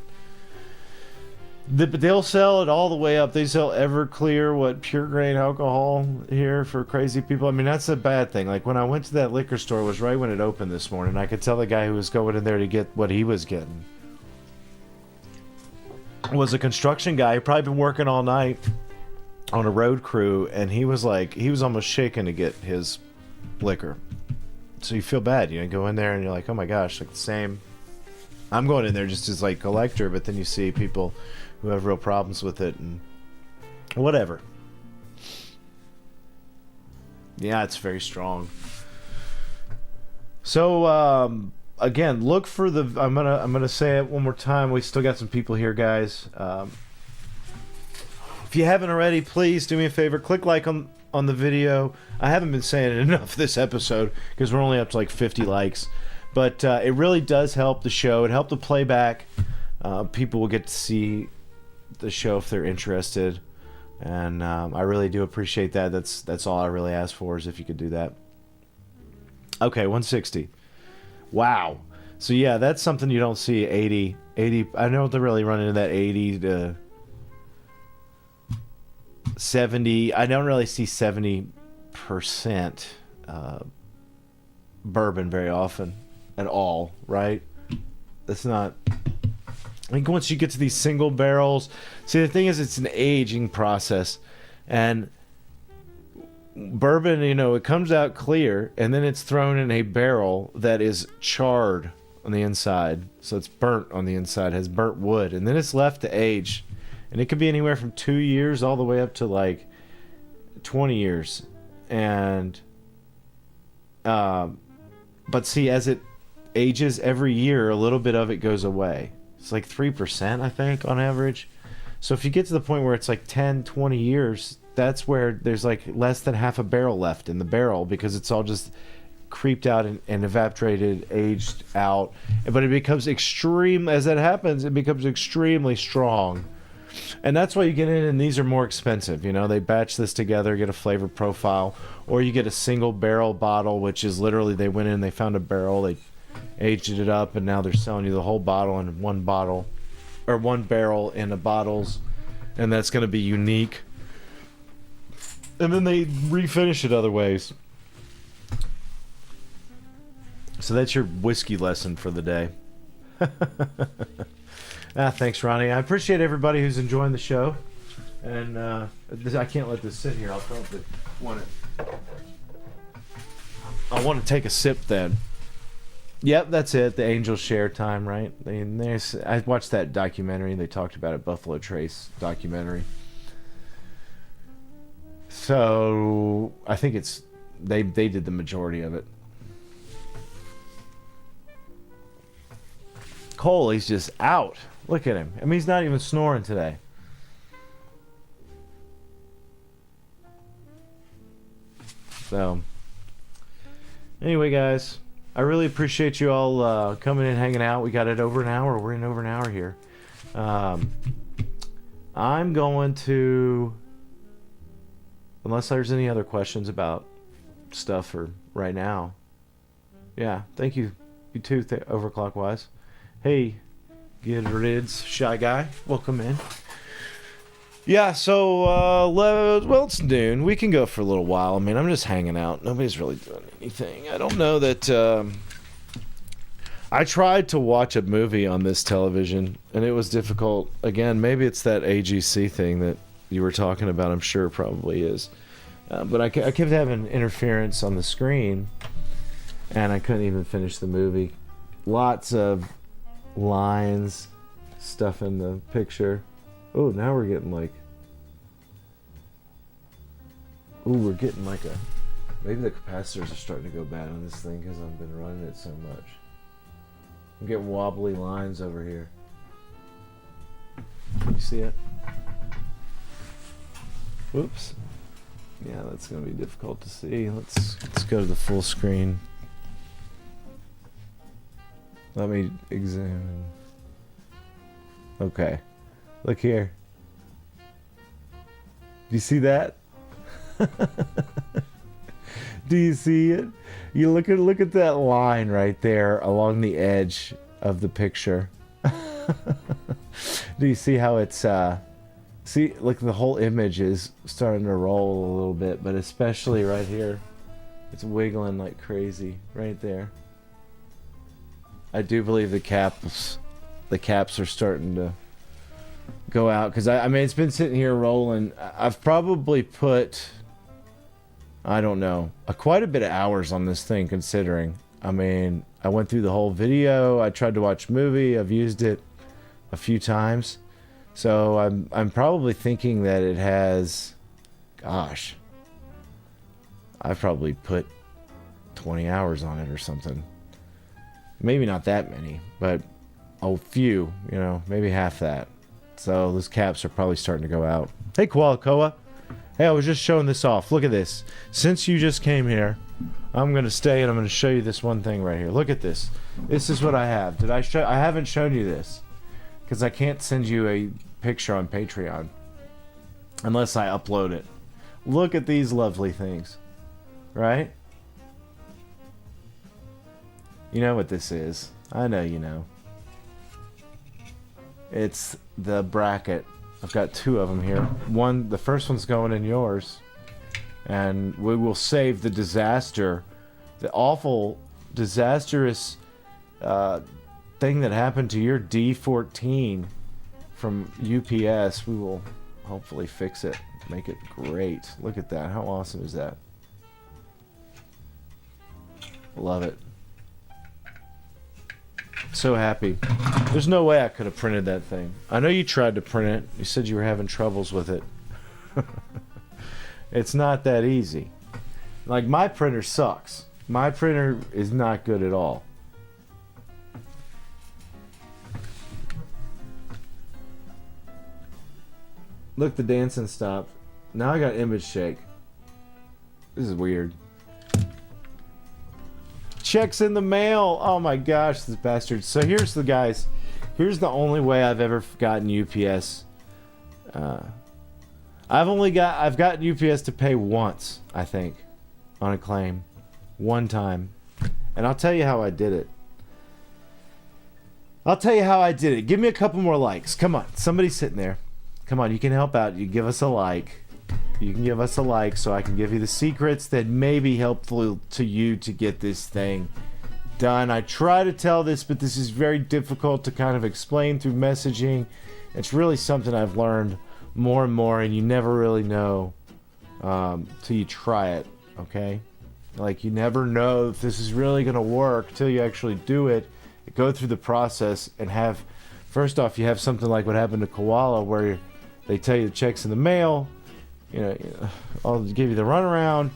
But they'll sell it all the way up. They sell Everclear, pure grain alcohol here for crazy people. I mean, that's a bad thing. Like, when I went to that liquor store, it was right when it opened this morning. I could tell the guy who was going in there to get what he was getting was a construction guy. He'd probably been working all night on a road crew, and he was almost shaking to get his liquor. So you feel bad, you go in there and you're like, oh my gosh, like the same. I'm going in there just as like collector, but then you see people who have real problems with it and whatever. Yeah, it's very strong. So again, look for the... I'm gonna say it one more time. We still got some people here, guys. If you haven't already, please do me a favor. Click like on the video. I haven't been saying it enough this episode because we're only up to like 50 likes. But it really does help the show. It helped the playback. People will get to see the show if they're interested. And I really do appreciate that. That's all I really ask for, is if you could do that. Okay, 160. Wow. So yeah, that's something you don't see. 80. I know they're really running into that 80 to 70. I don't really see 70% bourbon very often at all, right? That's not... I think once you get to these single barrels... See, the thing is, it's an aging process. And bourbon, it comes out clear, and then it's thrown in a barrel that is charred on the inside. So it's burnt on the inside, has burnt wood. And then it's left to age. And it could be anywhere from 2 years all the way up to like 20 years. And but see, as it ages every year, a little bit of it goes away. It's like 3%, I think, on average. So if you get to the point where it's like 10, 20 years, that's where there's like less than half a barrel left in the barrel, because it's all just creeped out and evaporated, aged out. But it becomes extreme, as that happens, it becomes extremely strong. And that's why you get in, and these are more expensive. They batch this together, get a flavor profile, or you get a single barrel bottle, which is literally they went in, they found a barrel, they aged it up, and now they're selling you the whole bottle in one bottle, or one barrel in the bottles, and that's going to be unique. And then they refinish it other ways. So that's your whiskey lesson for the day. Thanks, Ronnie. I appreciate everybody who's enjoying the show. And I can't let this sit here. I'll probably I want to take a sip then. Yep, that's it. The Angels Share time, right? I watched that documentary. They talked about it, Buffalo Trace documentary. So I think they did the majority of it. Cole, he's just out. Look at him. I mean, he's not even snoring today. So, anyway, guys, I really appreciate you all coming in, hanging out. We got it over an hour. We're in over an hour here. I'm going to, unless there's any other questions about stuff for right now. Yeah, thank you. You too, Overclockwise. Hey, get rids, Shy Guy. Welcome in. Yeah, so, well, it's noon. We can go for a little while. I mean, I'm just hanging out. Nobody's really doing anything. I don't know that, I tried to watch a movie on this television, and it was difficult. Again, maybe it's that AGC thing that you were talking about. I'm sure it probably is. But I kept having interference on the screen, and I couldn't even finish the movie. Lots of lines, stuff in the picture. Oh, now we're getting like... Ooh, we're getting like a... Maybe the capacitors are starting to go bad on this thing because I've been running it so much. I'm getting wobbly lines over here. Can you see it? Whoops. Yeah, that's gonna be difficult to see. Let's go to the full screen. Let me examine. Okay. Look here. Do you see that? Do you see it? You look at that line right there along the edge of the picture. Do you see how it's see, look, the whole image is starting to roll a little bit, but especially right here. It's wiggling like crazy right there. I do believe the caps are starting to go out, because I mean, it's been sitting here rolling. I've probably put, I don't know, quite a bit of hours on this thing, considering. I mean, I went through the whole video. I tried to watch a movie. I've used it a few times. So I'm probably thinking that it has, gosh, I've probably put 20 hours on it or something. Maybe not that many, but a few, you know, maybe half that. So those caps are probably starting to go out. Hey, Koalakoa. Hey, I was just showing this off. Look at this. Since you just came here, I'm going to stay and I'm going to show you this one thing right here. Look at this. This is what I have. I haven't shown you this because I can't send you a picture on Patreon unless I upload it. Look at these lovely things. Right? You know what this is. I know you know. It's the bracket. I've got two of them here. The first one's going in yours. And we will save the disaster, the awful, disastrous thing that happened to your D14 from UPS. We will hopefully fix it, make it great. Look at that. How awesome is that? Love it. So happy. There's no way I could have printed that thing. I know you tried to print it. You said you were having troubles with it. It's not that easy. Like, my printer sucks. My printer is not good at all. Look, the dancing stopped. Now I got image shake. This is weird. Checks in the mail. Oh my gosh, this bastard. So here's the guys. Here's the only way I've ever gotten UPS. I've gotten UPS to pay once, I think, on a claim. One time. And I'll tell you how I did it. Give me a couple more likes. Come on. Somebody's sitting there. Come on, you can help out. You give us a like. You can give us a like so I can give you the secrets that may be helpful to you to get this thing done. I try to tell this, but this is very difficult to kind of explain through messaging. It's really something I've learned more and more, and you never really know till you try it, okay? Like, you never know if this is really going to work till you actually do it. Go through the process and have, first off, you have something like what happened to Koala, where they tell you the check's in the mail. You know, I'll give you the runaround.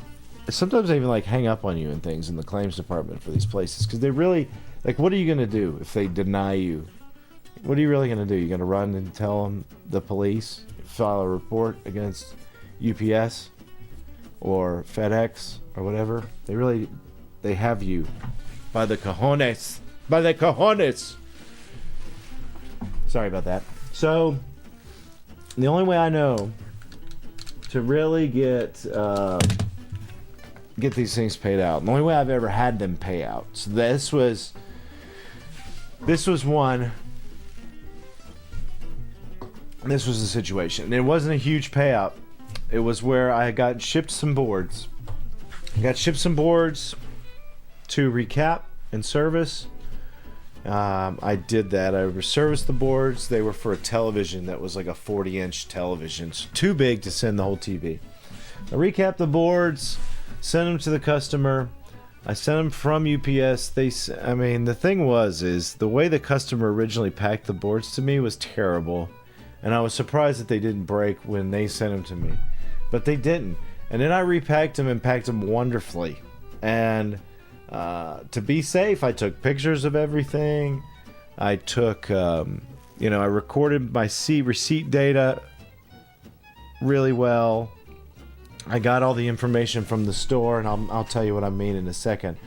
Sometimes they even like hang up on you and things in the claims department for these places, because they really, like, what are you going to do if they deny you? What are you really going to do? You're going to run and tell them, the police, file a report against UPS or FedEx or whatever? They have you by the cojones. By the cojones. Sorry about that. So, the only way I know to really get these things paid out, the only way I've ever had them pay out. So this was one. This was the situation. And it wasn't a huge payout. It was where I got shipped some boards. I got shipped some boards to recap and service. I did that. I serviced the boards. They were for a television that was like a 40-inch television. So too big to send the whole TV. I recapped the boards, sent them to the customer. I sent them from UPS. I mean, the thing is the way the customer originally packed the boards to me was terrible. And I was surprised that they didn't break when they sent them to me. But they didn't. And then I repacked them and packed them wonderfully. And to be safe, I took pictures of everything. I took, I recorded my receipt data really well. I got all the information from the store, and I'll tell you what I mean in a second,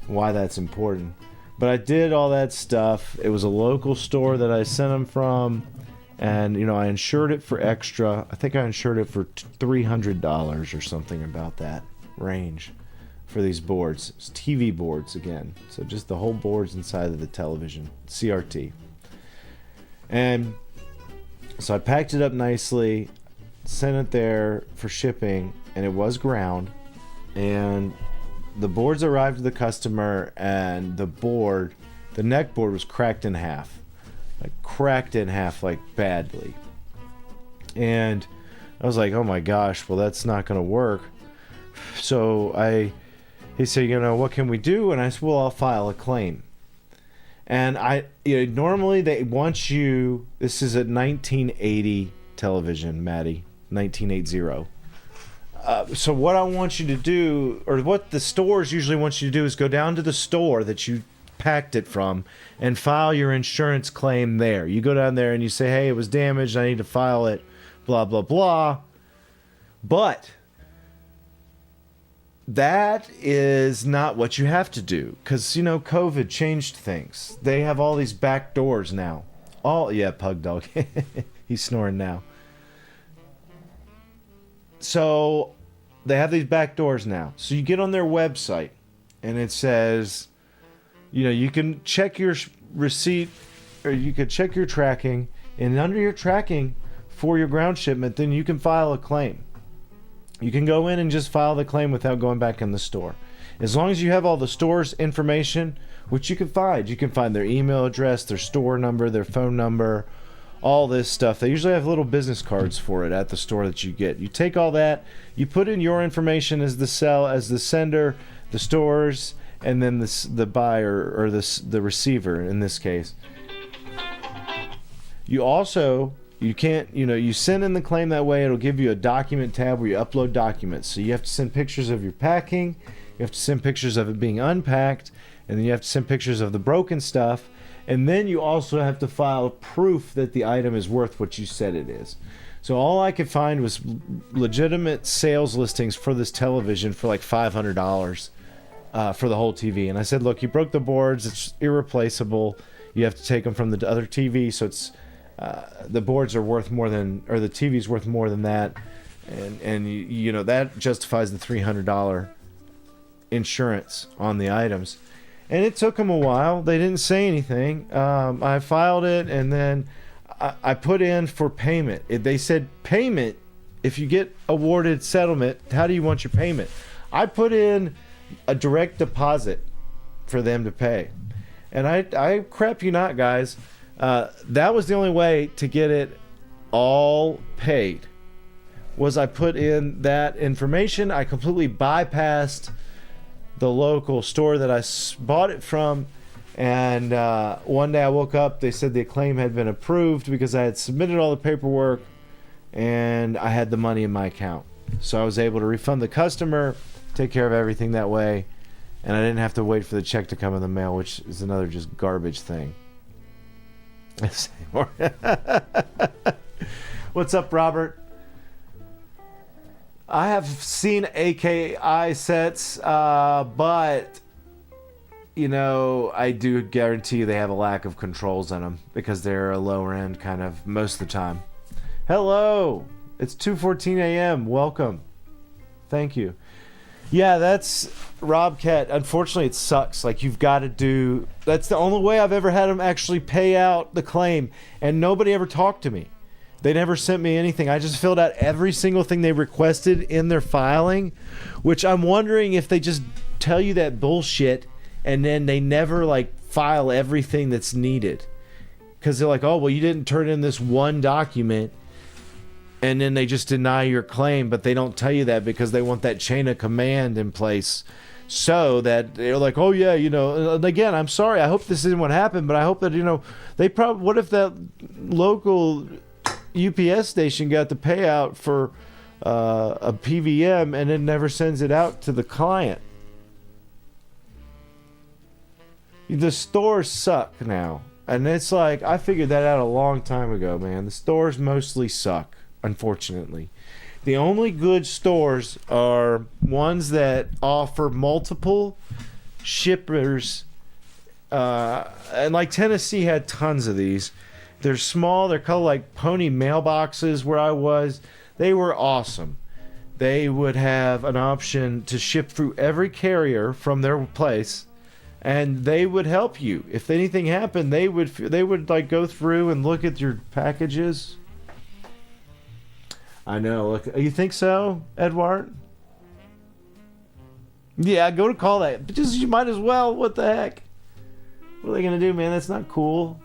why that's important. But I did all that stuff. It was a local store that I sent them from, and I insured it for extra. I think I insured it for $300 or something about that range for these boards. It's TV boards again, so just the whole boards inside of the television, CRT. And so I packed it up nicely, sent it there for shipping, and it was ground. And the boards arrived to the customer, and the neck board was cracked in half. Like badly. And I was like, oh my gosh, well, that's not going to work. So he said, what can we do? And I said, well, I'll file a claim. And normally they want you, this is a 1980 television, Maddie, 1980. So what I want you to do, or what the stores usually want you to do, is go down to the store that you packed it from and file your insurance claim there. You go down there and you say, hey, it was damaged, I need to file it, blah, blah, blah. But that is not what you have to do, because, COVID changed things. They have all these back doors now. Pug dog. He's snoring now. So they have these back doors now. So you get on their website and it says, you can check your receipt, or you can check your tracking, and under your tracking for your ground shipment, then you can file a claim. You can go in and just file the claim without going back in the store. As long as you have all the store's information, which you can find. You can find their email address, their store number, their phone number, all this stuff. They usually have little business cards for it at the store that you get. You take all that, you put in your information as the sender, the stores, and then the buyer, or the receiver in this case. You can't, you send in the claim that way. It'll give you a document tab where you upload documents. So you have to send pictures of your packing, you have to send pictures of it being unpacked, and then you have to send pictures of the broken stuff. And then you also have to file proof that the item is worth what you said it is. So all I could find was legitimate sales listings for this television for like $500 for the whole TV. And I said, look, you broke the boards. It's irreplaceable. You have to take them from the other TV. So it's the boards are worth more than, or the TV's worth more than that. And that justifies the $300 insurance on the items. And it took them a while. They didn't say anything. I filed it, and then I put in for payment. They said payment, if you get awarded settlement, how do you want your payment? I put in a direct deposit for them to pay. And I crap you not, guys. That was the only way to get it all paid, was I put in that information. I completely bypassed the local store that I bought it from, and one day I woke up, they said the claim had been approved because I had submitted all the paperwork and I had the money in my account. So I was able to refund the customer, take care of everything that way, and I didn't have to wait for the check to come in the mail, which is another just garbage thing. What's up, Robert? I have seen AKI sets, but I do guarantee you they have a lack of controls in them because they're a lower end kind of most of the time. Hello, it's 2:14 a.m. Welcome. Thank you. Yeah, that's Rob Cat. Unfortunately, it sucks. Like, you've got to do. That's the only way I've ever had them actually pay out the claim, and nobody ever talked to me. They never sent me anything. I just filled out every single thing they requested in their filing, which I'm wondering if they just tell you that bullshit and then they never file everything that's needed. Because they're like, oh, well, you didn't turn in this one document, and then they just deny your claim, but they don't tell you that because they want that chain of command in place so that they're like, oh yeah, and again, I'm sorry, I hope this isn't what happened, but I hope that, they probably, what if that local UPS station got the payout for a PVM and then never sends it out to the client? The stores suck now. And it's like, I figured that out a long time ago, man. The stores mostly suck, unfortunately. The only good stores are ones that offer multiple shippers. And like Tennessee had tons of these. They're small. They're called like pony mailboxes where I was. They were awesome. They would have an option to ship through every carrier from their place. And they would help you. If anything happened, they would like go through and look at your packages. I know. Look, you think so, Edward? Yeah, go to call that. But just you might as well. What the heck? What are they gonna do, man? That's not cool.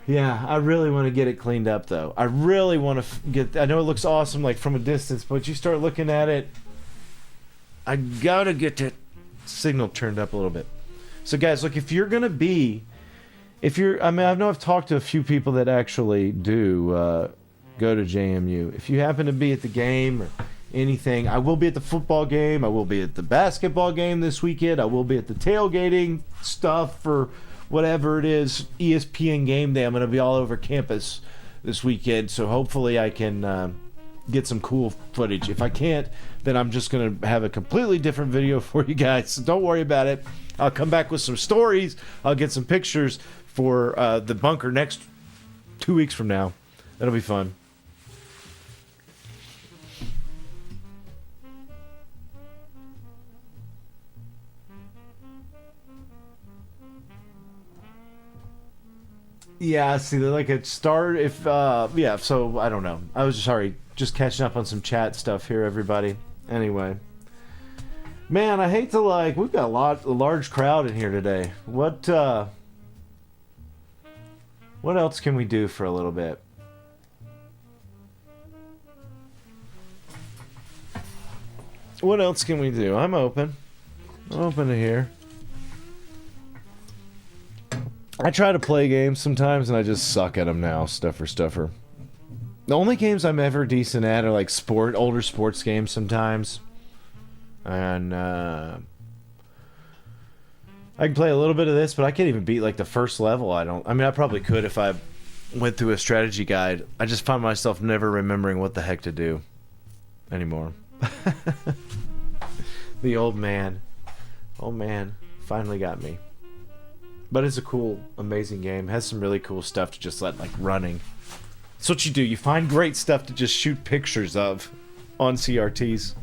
Yeah, I really want to get it cleaned up, though. I really want to get. I know it looks awesome, like from a distance, but you start looking at it. I gotta get that signal turned up a little bit. So, guys, look, if you're gonna be, I know I've talked to a few people that actually do go to JMU. If you happen to be at the game or anything, I will be at the football game. I will be at the basketball game this weekend. I will be at the tailgating stuff for whatever it is, ESPN game day. I'm gonna be all over campus this weekend, so hopefully I can get some cool footage. If I can't, then I'm just going to have a completely different video for you guys. So don't worry about it. I'll come back with some stories. I'll get some pictures for the bunker next 2 weeks from now. That'll be fun. Yeah, see, they're like a start. If yeah, so I don't know. I was just catching up on some chat stuff here, everybody. Anyway, man, I hate to we've got a large crowd in here today. What else can we do for a little bit? What else can we do? I'm open. I'm open to hear. I try to play games sometimes, and I just suck at them now. Stuffer. The only games I'm ever decent at are like older sports games sometimes. And I can play a little bit of this, but I can't even beat like the first level. I mean, I probably could if I went through a strategy guide. I just find myself never remembering what the heck to do anymore. The old man finally got me. But it's a cool, amazing game. It has some really cool stuff to just let, like, running. That's what you do. You find great stuff to just shoot pictures of on CRTs.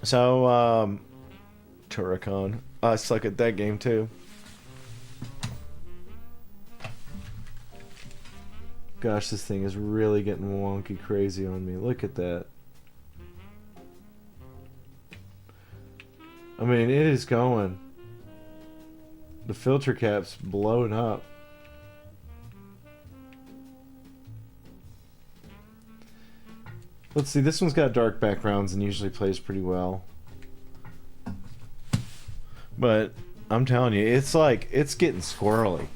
So, Turrican. I suck at that game, too. Gosh, this thing is really getting wonky crazy on me. Look at that. I mean, it is going. The filter cap's blowing up. Let's see, this one's got dark backgrounds and usually plays pretty well. But I'm telling you, it's like, it's getting squirrely.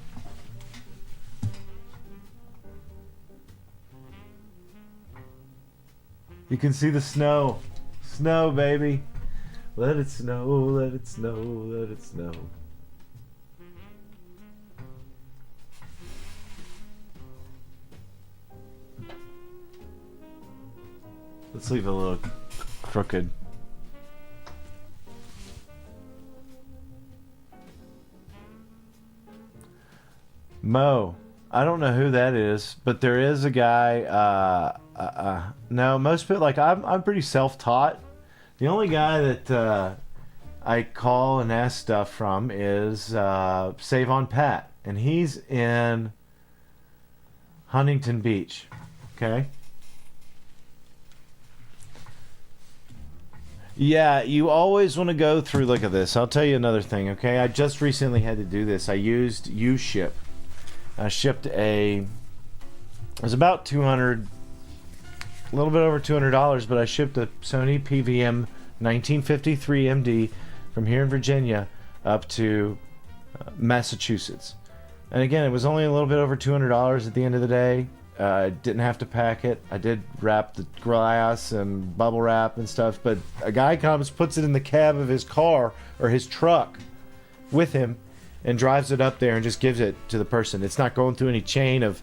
You can see the snow. Snow, baby. Let it snow, let it snow, let it snow. Let's leave it a little crooked. Mo. I don't know who that is, but there is a guy, no, most people, like, I'm pretty self-taught. The only guy that I call and ask stuff from is Save on Pat, and he's in Huntington Beach. Okay. Yeah, you always want to go through. Look at this. I'll tell you another thing. Okay, I just recently had to do this. I used UShip. I shipped it was about 200. A little bit over $200, but I shipped a Sony PVM 1953 MD from here in Virginia up to Massachusetts. And again, it was only a little bit over $200 at the end of the day. Didn't have to pack it. I did wrap the glass and bubble wrap and stuff, but a guy comes, puts it in the cab of his car or his truck with him, and drives it up there and just gives it to the person. It's not going through any chain of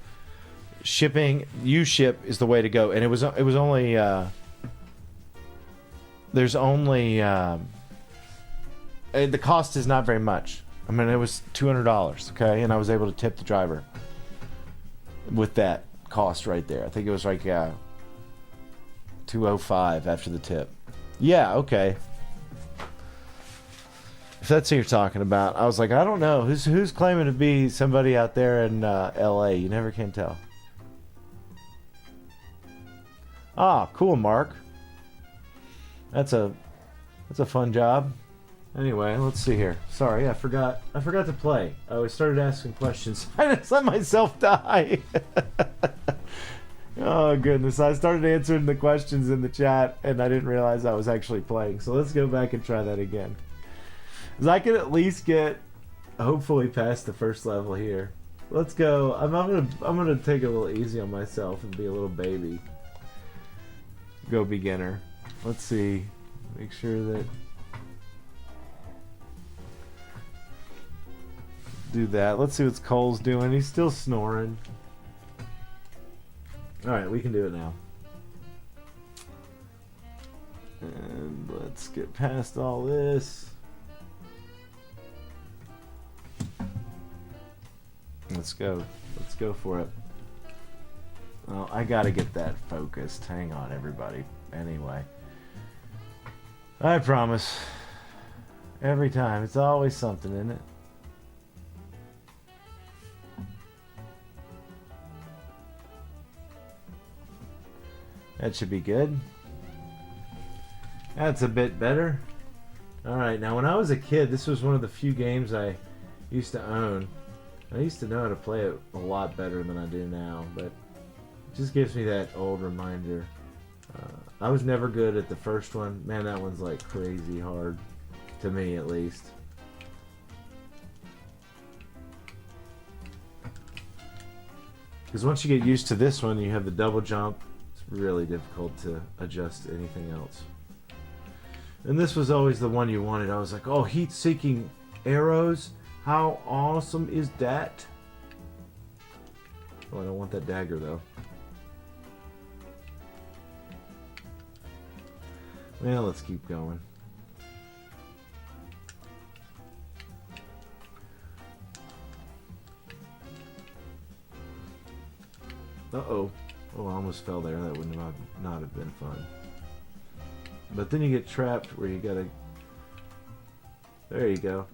shipping. You ship is the way to go. And it was only there's only the cost is not very much. I mean, it was $200, okay, and I was able to tip the driver with that cost right there. I think it was like $205 after the tip. Yeah, okay. If that's who you're talking about, I was like, I don't know who's claiming to be somebody out there in L.A. You never can tell. Ah, cool, Mark. That's a fun job. Anyway, let's see here. Sorry, I forgot to play. I started asking questions. I just let myself die. Oh goodness, I started answering the questions in the chat and I didn't realize I was actually playing. So let's go back and try that again. Cuz I can at least get hopefully past the first level here. Let's go. I'm going to take it a little easy on myself and be a little baby. Go beginner. Let's see. Make sure that do that. Let's see what Cole's doing. He's still snoring. Alright, we can do it now. And let's get past all this. Let's go. Let's go for it. Well, I gotta get that focused. Hang on, everybody. Anyway. I promise. Every time. It's always something, isn't it? That should be good. That's a bit better. Alright, now when I was a kid, this was one of the few games I used to own. I used to know how to play it a lot better than I do now, but it just gives me that old reminder. I was never good at the first one. Man, that one's like crazy hard. To me, at least. Because once you get used to this one, you have the double jump. Really difficult to adjust to anything else. And this was always the one you wanted. I was like, oh, heat-seeking arrows? How awesome is that? Oh, I don't want that dagger, though. Well, let's keep going. Uh-oh. Oh, I almost fell there. That would not have been fun. But then you get trapped where you gotta... There you go.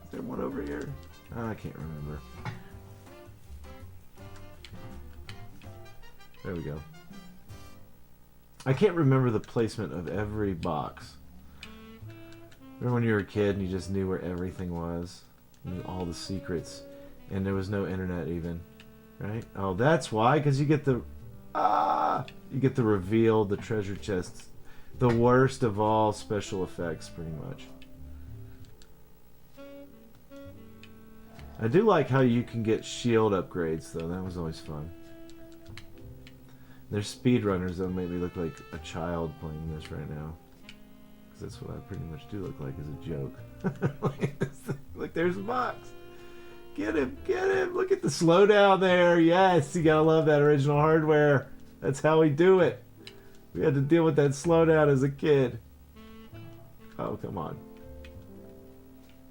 Is there one over here? Oh, I can't remember. There we go. I can't remember the placement of every box. Remember when you were a kid and you just knew where everything was? You knew all the secrets. And there was no internet even. Right? Oh, that's why. Because you get the... You get the reveal, the treasure chests. The worst of all special effects, pretty much. I do like how you can get shield upgrades, though. That was always fun. There's speedrunners, though, make me look like a child playing this right now. Because that's what I pretty much do look like, as a joke. Look, there's a box. Get him, get him. Look at the slowdown there. Yes, you gotta love that original hardware. That's how we do it. We had to deal with that slowdown as a kid. Oh, come on.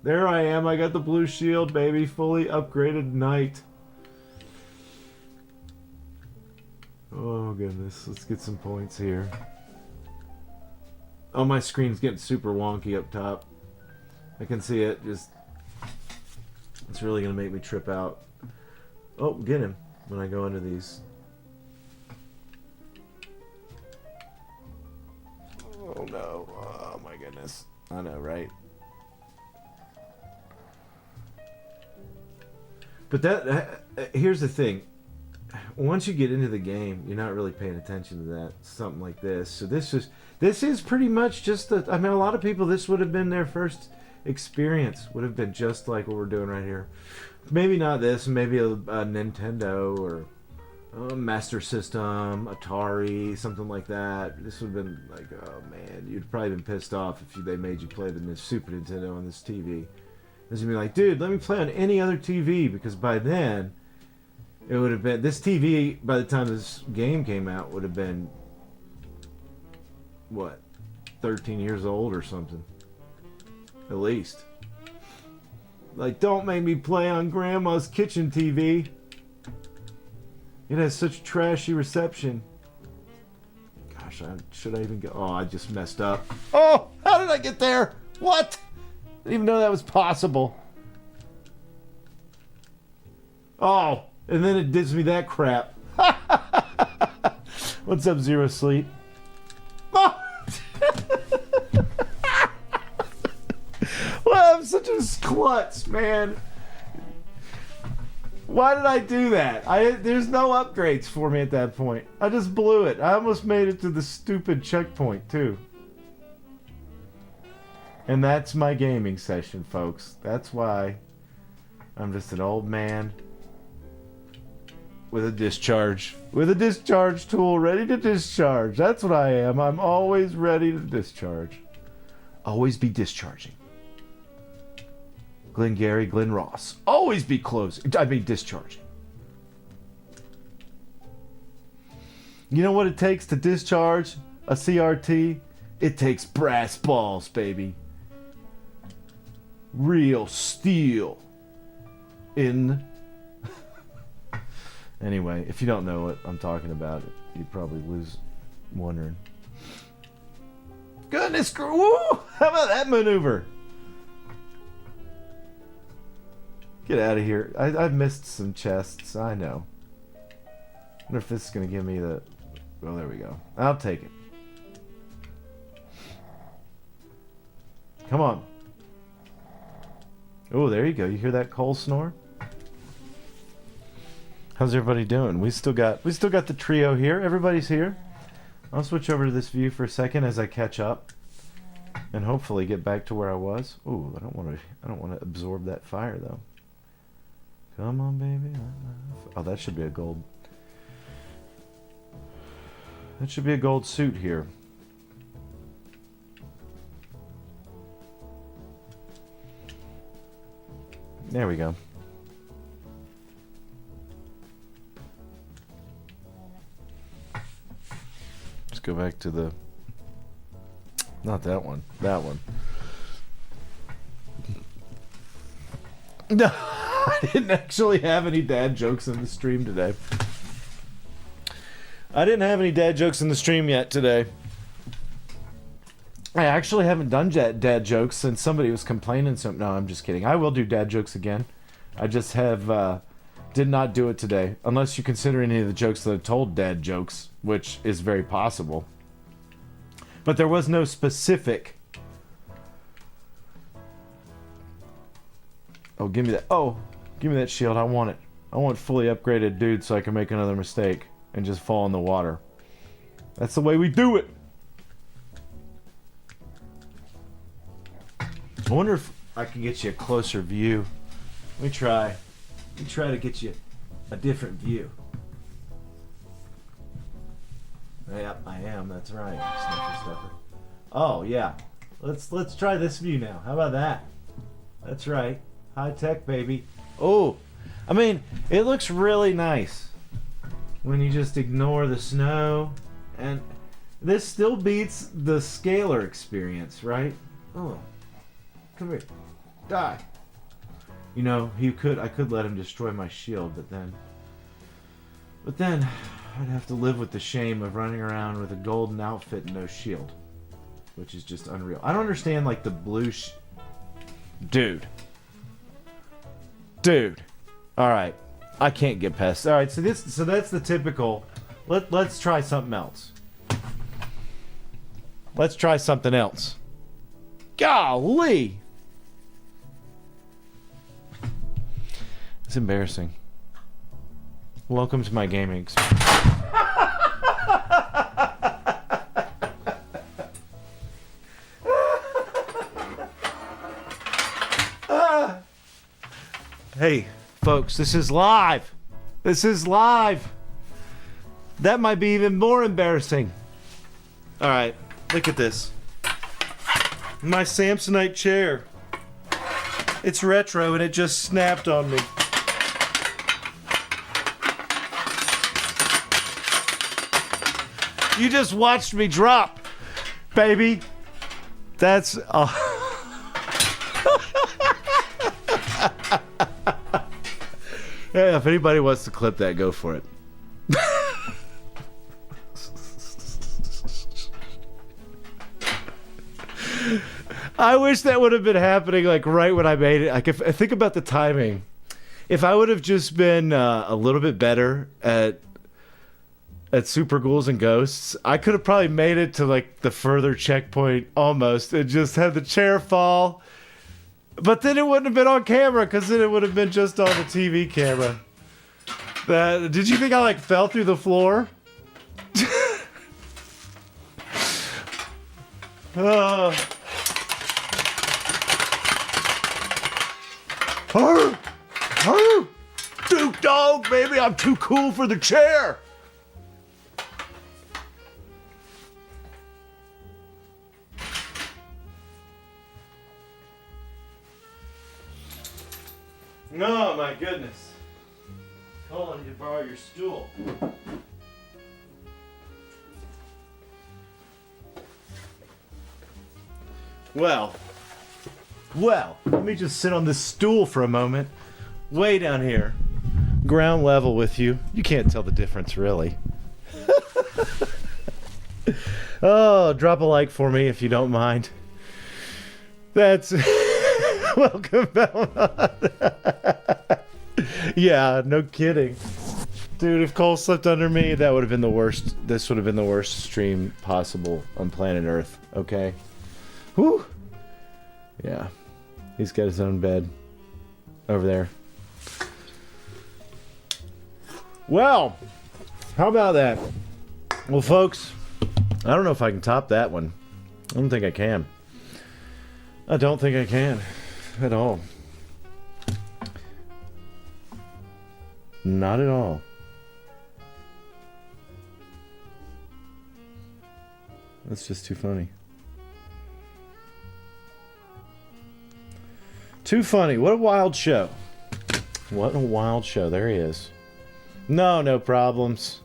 There I am. I got the blue shield, baby. Fully upgraded knight. Oh, goodness. Let's get some points here. Oh, my screen's getting super wonky up top. I can see it. Just... It's really going to make me trip out. Oh, get him when I go into these. Oh, no. Oh, my goodness. I know, right? But that... here's the thing. Once you get into the game, you're not really paying attention to that. Something like this. So this is pretty much just the... I mean, a lot of people, this would have been their first experience. Would have been just like what we're doing right here. Maybe not this. Maybe a Nintendo or Master System, Atari, something like that. This would have been like, oh man, you'd probably been pissed off if they made you play the Super Nintendo on this TV. This would be like, dude, let me play on any other TV, because by then it would have been, this TV by the time this game came out would have been what, 13 years old or something, at least. Like, don't make me play on Grandma's kitchen TV. It has such trashy reception. Gosh, should I even go? Oh, I just messed up. Oh, how did I get there? What? I didn't even know that was possible. Oh, and then it gives me that crap. What's up, Zero Sleep? Oh. Well, I'm such a klutz, man. Why did I do that? There's no upgrades for me at that point. I just blew it. I almost made it to the stupid checkpoint, too. And that's my gaming session, folks. That's why I'm just an old man with a discharge. With a discharge tool ready to discharge. That's what I am. I'm always ready to discharge. Always be discharging. Glengarry, Glen Ross. Always be closing. I mean, discharging. You know what it takes to discharge a CRT? It takes brass balls, baby. Real steel. Anyway, if you don't know what I'm talking about, you'd probably lose wondering. Goodness, woo! How about that maneuver? Get out of here. I've missed some chests, I know. I wonder if this is going to give me the... Well, there we go. I'll take it. Come on. Oh, there you go. You hear that coal snore? How's everybody doing? We still got the trio here. Everybody's here. I'll switch over to this view for a second as I catch up, and hopefully get back to where I was. Ooh, I don't want to absorb that fire though. Come on, baby. Oh, that should be a gold. That should be a gold suit here. There we go. Let's go back to the... Not that one. That one. No. I didn't actually have any dad jokes in the stream today. I didn't have any dad jokes in the stream yet today. I actually haven't done dad jokes since somebody was complaining. So no, I'm just kidding. I will do dad jokes again. I just have did not do it today, unless you consider any of the jokes that I told dad jokes, which is very possible. But there was no specific. Oh, give me that. Oh. Give me that shield. I want it. I want fully upgraded dude so I can make another mistake and just fall in the water. That's the way we do it. I wonder if I can get you a closer view. Let me try. Let me try to get you a different view. Yep, I am. That's right. Snuffer stuffer. Oh yeah. Let's try this view now. How about that? That's right. High tech, baby. Oh, I mean, it looks really nice when you just ignore the snow, and this still beats the scalar experience, right? Oh, come here, die. You know, I could let him destroy my shield, but then I'd have to live with the shame of running around with a golden outfit and no shield, which is just unreal. I don't understand, like, the blue Dude. All right. I can't get past. All right, so that's the typical. Let's try something else. Let's try something else. Golly. It's embarrassing. Welcome to my gaming experience. Hey, folks, this is live. This is live. That might be even more embarrassing. All right, look at this. My Samsonite chair. It's retro and it just snapped on me. You just watched me drop, baby. That's... Hey, if anybody wants to clip that, go for it. I wish that would have been happening like right when I made it. Like, if I think about the timing, if I would have just been a little bit better at Super Ghouls and Ghosts, I could have probably made it to like the further checkpoint almost and just had the chair fall. But then it wouldn't have been on camera because then it would have been just on the TV camera. Did you think I like fell through the floor? Duke dog, baby, I'm too cool for the chair. Oh my goodness. Calling you to borrow your stool. Well, let me just sit on this stool for a moment. Way down here. Ground level with you. You can't tell the difference, really. Oh, drop a like for me if you don't mind. That's... Welcome, Belmont. Yeah, no kidding. Dude, if Cole slipped under me, that would have been the worst. This would have been the worst stream possible on planet Earth, okay? Whew. Yeah. He's got his own bed over there. Well, how about that? Well, folks, I don't know if I can top that one. I don't think I can. I don't think I can at all. Not at all. That's just too funny. Too funny. What a wild show. What a wild show. There he is. No problems.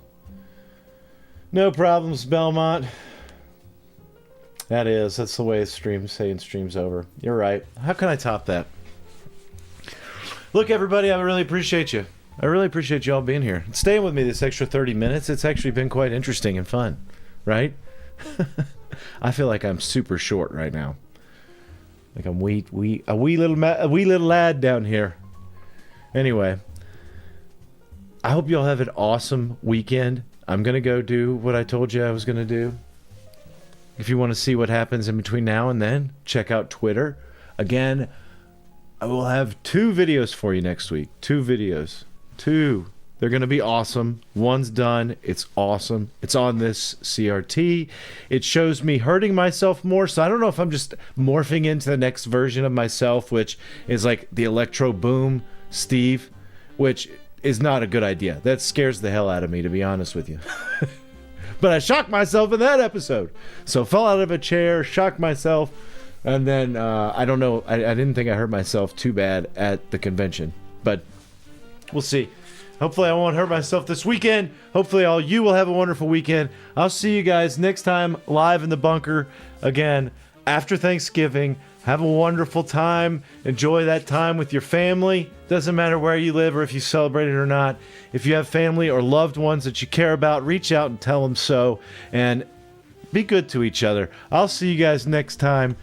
No problems, Belmont. That's the way stream's over. You're right. How can I top that? Look, everybody, I really appreciate you. I really appreciate you all being here. Staying with me this extra 30 minutes. It's actually been quite interesting and fun, right? I feel like I'm super short right now. Like I'm a wee little lad down here. Anyway, I hope you all have an awesome weekend. I'm going to go do what I told you I was going to do. If you want to see what happens in between now and then, check out Twitter. Again, I will have 2 videos for you next week. 2 videos. 2. They're going to be awesome. One's done. It's awesome. It's on this CRT. It shows me hurting myself more, so I don't know if I'm just morphing into the next version of myself, which is like the Electro Boom Steve, which is not a good idea. That scares the hell out of me, to be honest with you. But I shocked myself in that episode. So fell out of a chair, shocked myself, and then I don't know. I didn't think I hurt myself too bad at the convention, but we'll see. Hopefully I won't hurt myself this weekend. Hopefully all you will have a wonderful weekend. I'll see you guys next time live in the bunker again after Thanksgiving. Have a wonderful time. Enjoy that time with your family. Doesn't matter where you live or if you celebrate it or not. If you have family or loved ones that you care about, reach out and tell them so. And be good to each other. I'll see you guys next time.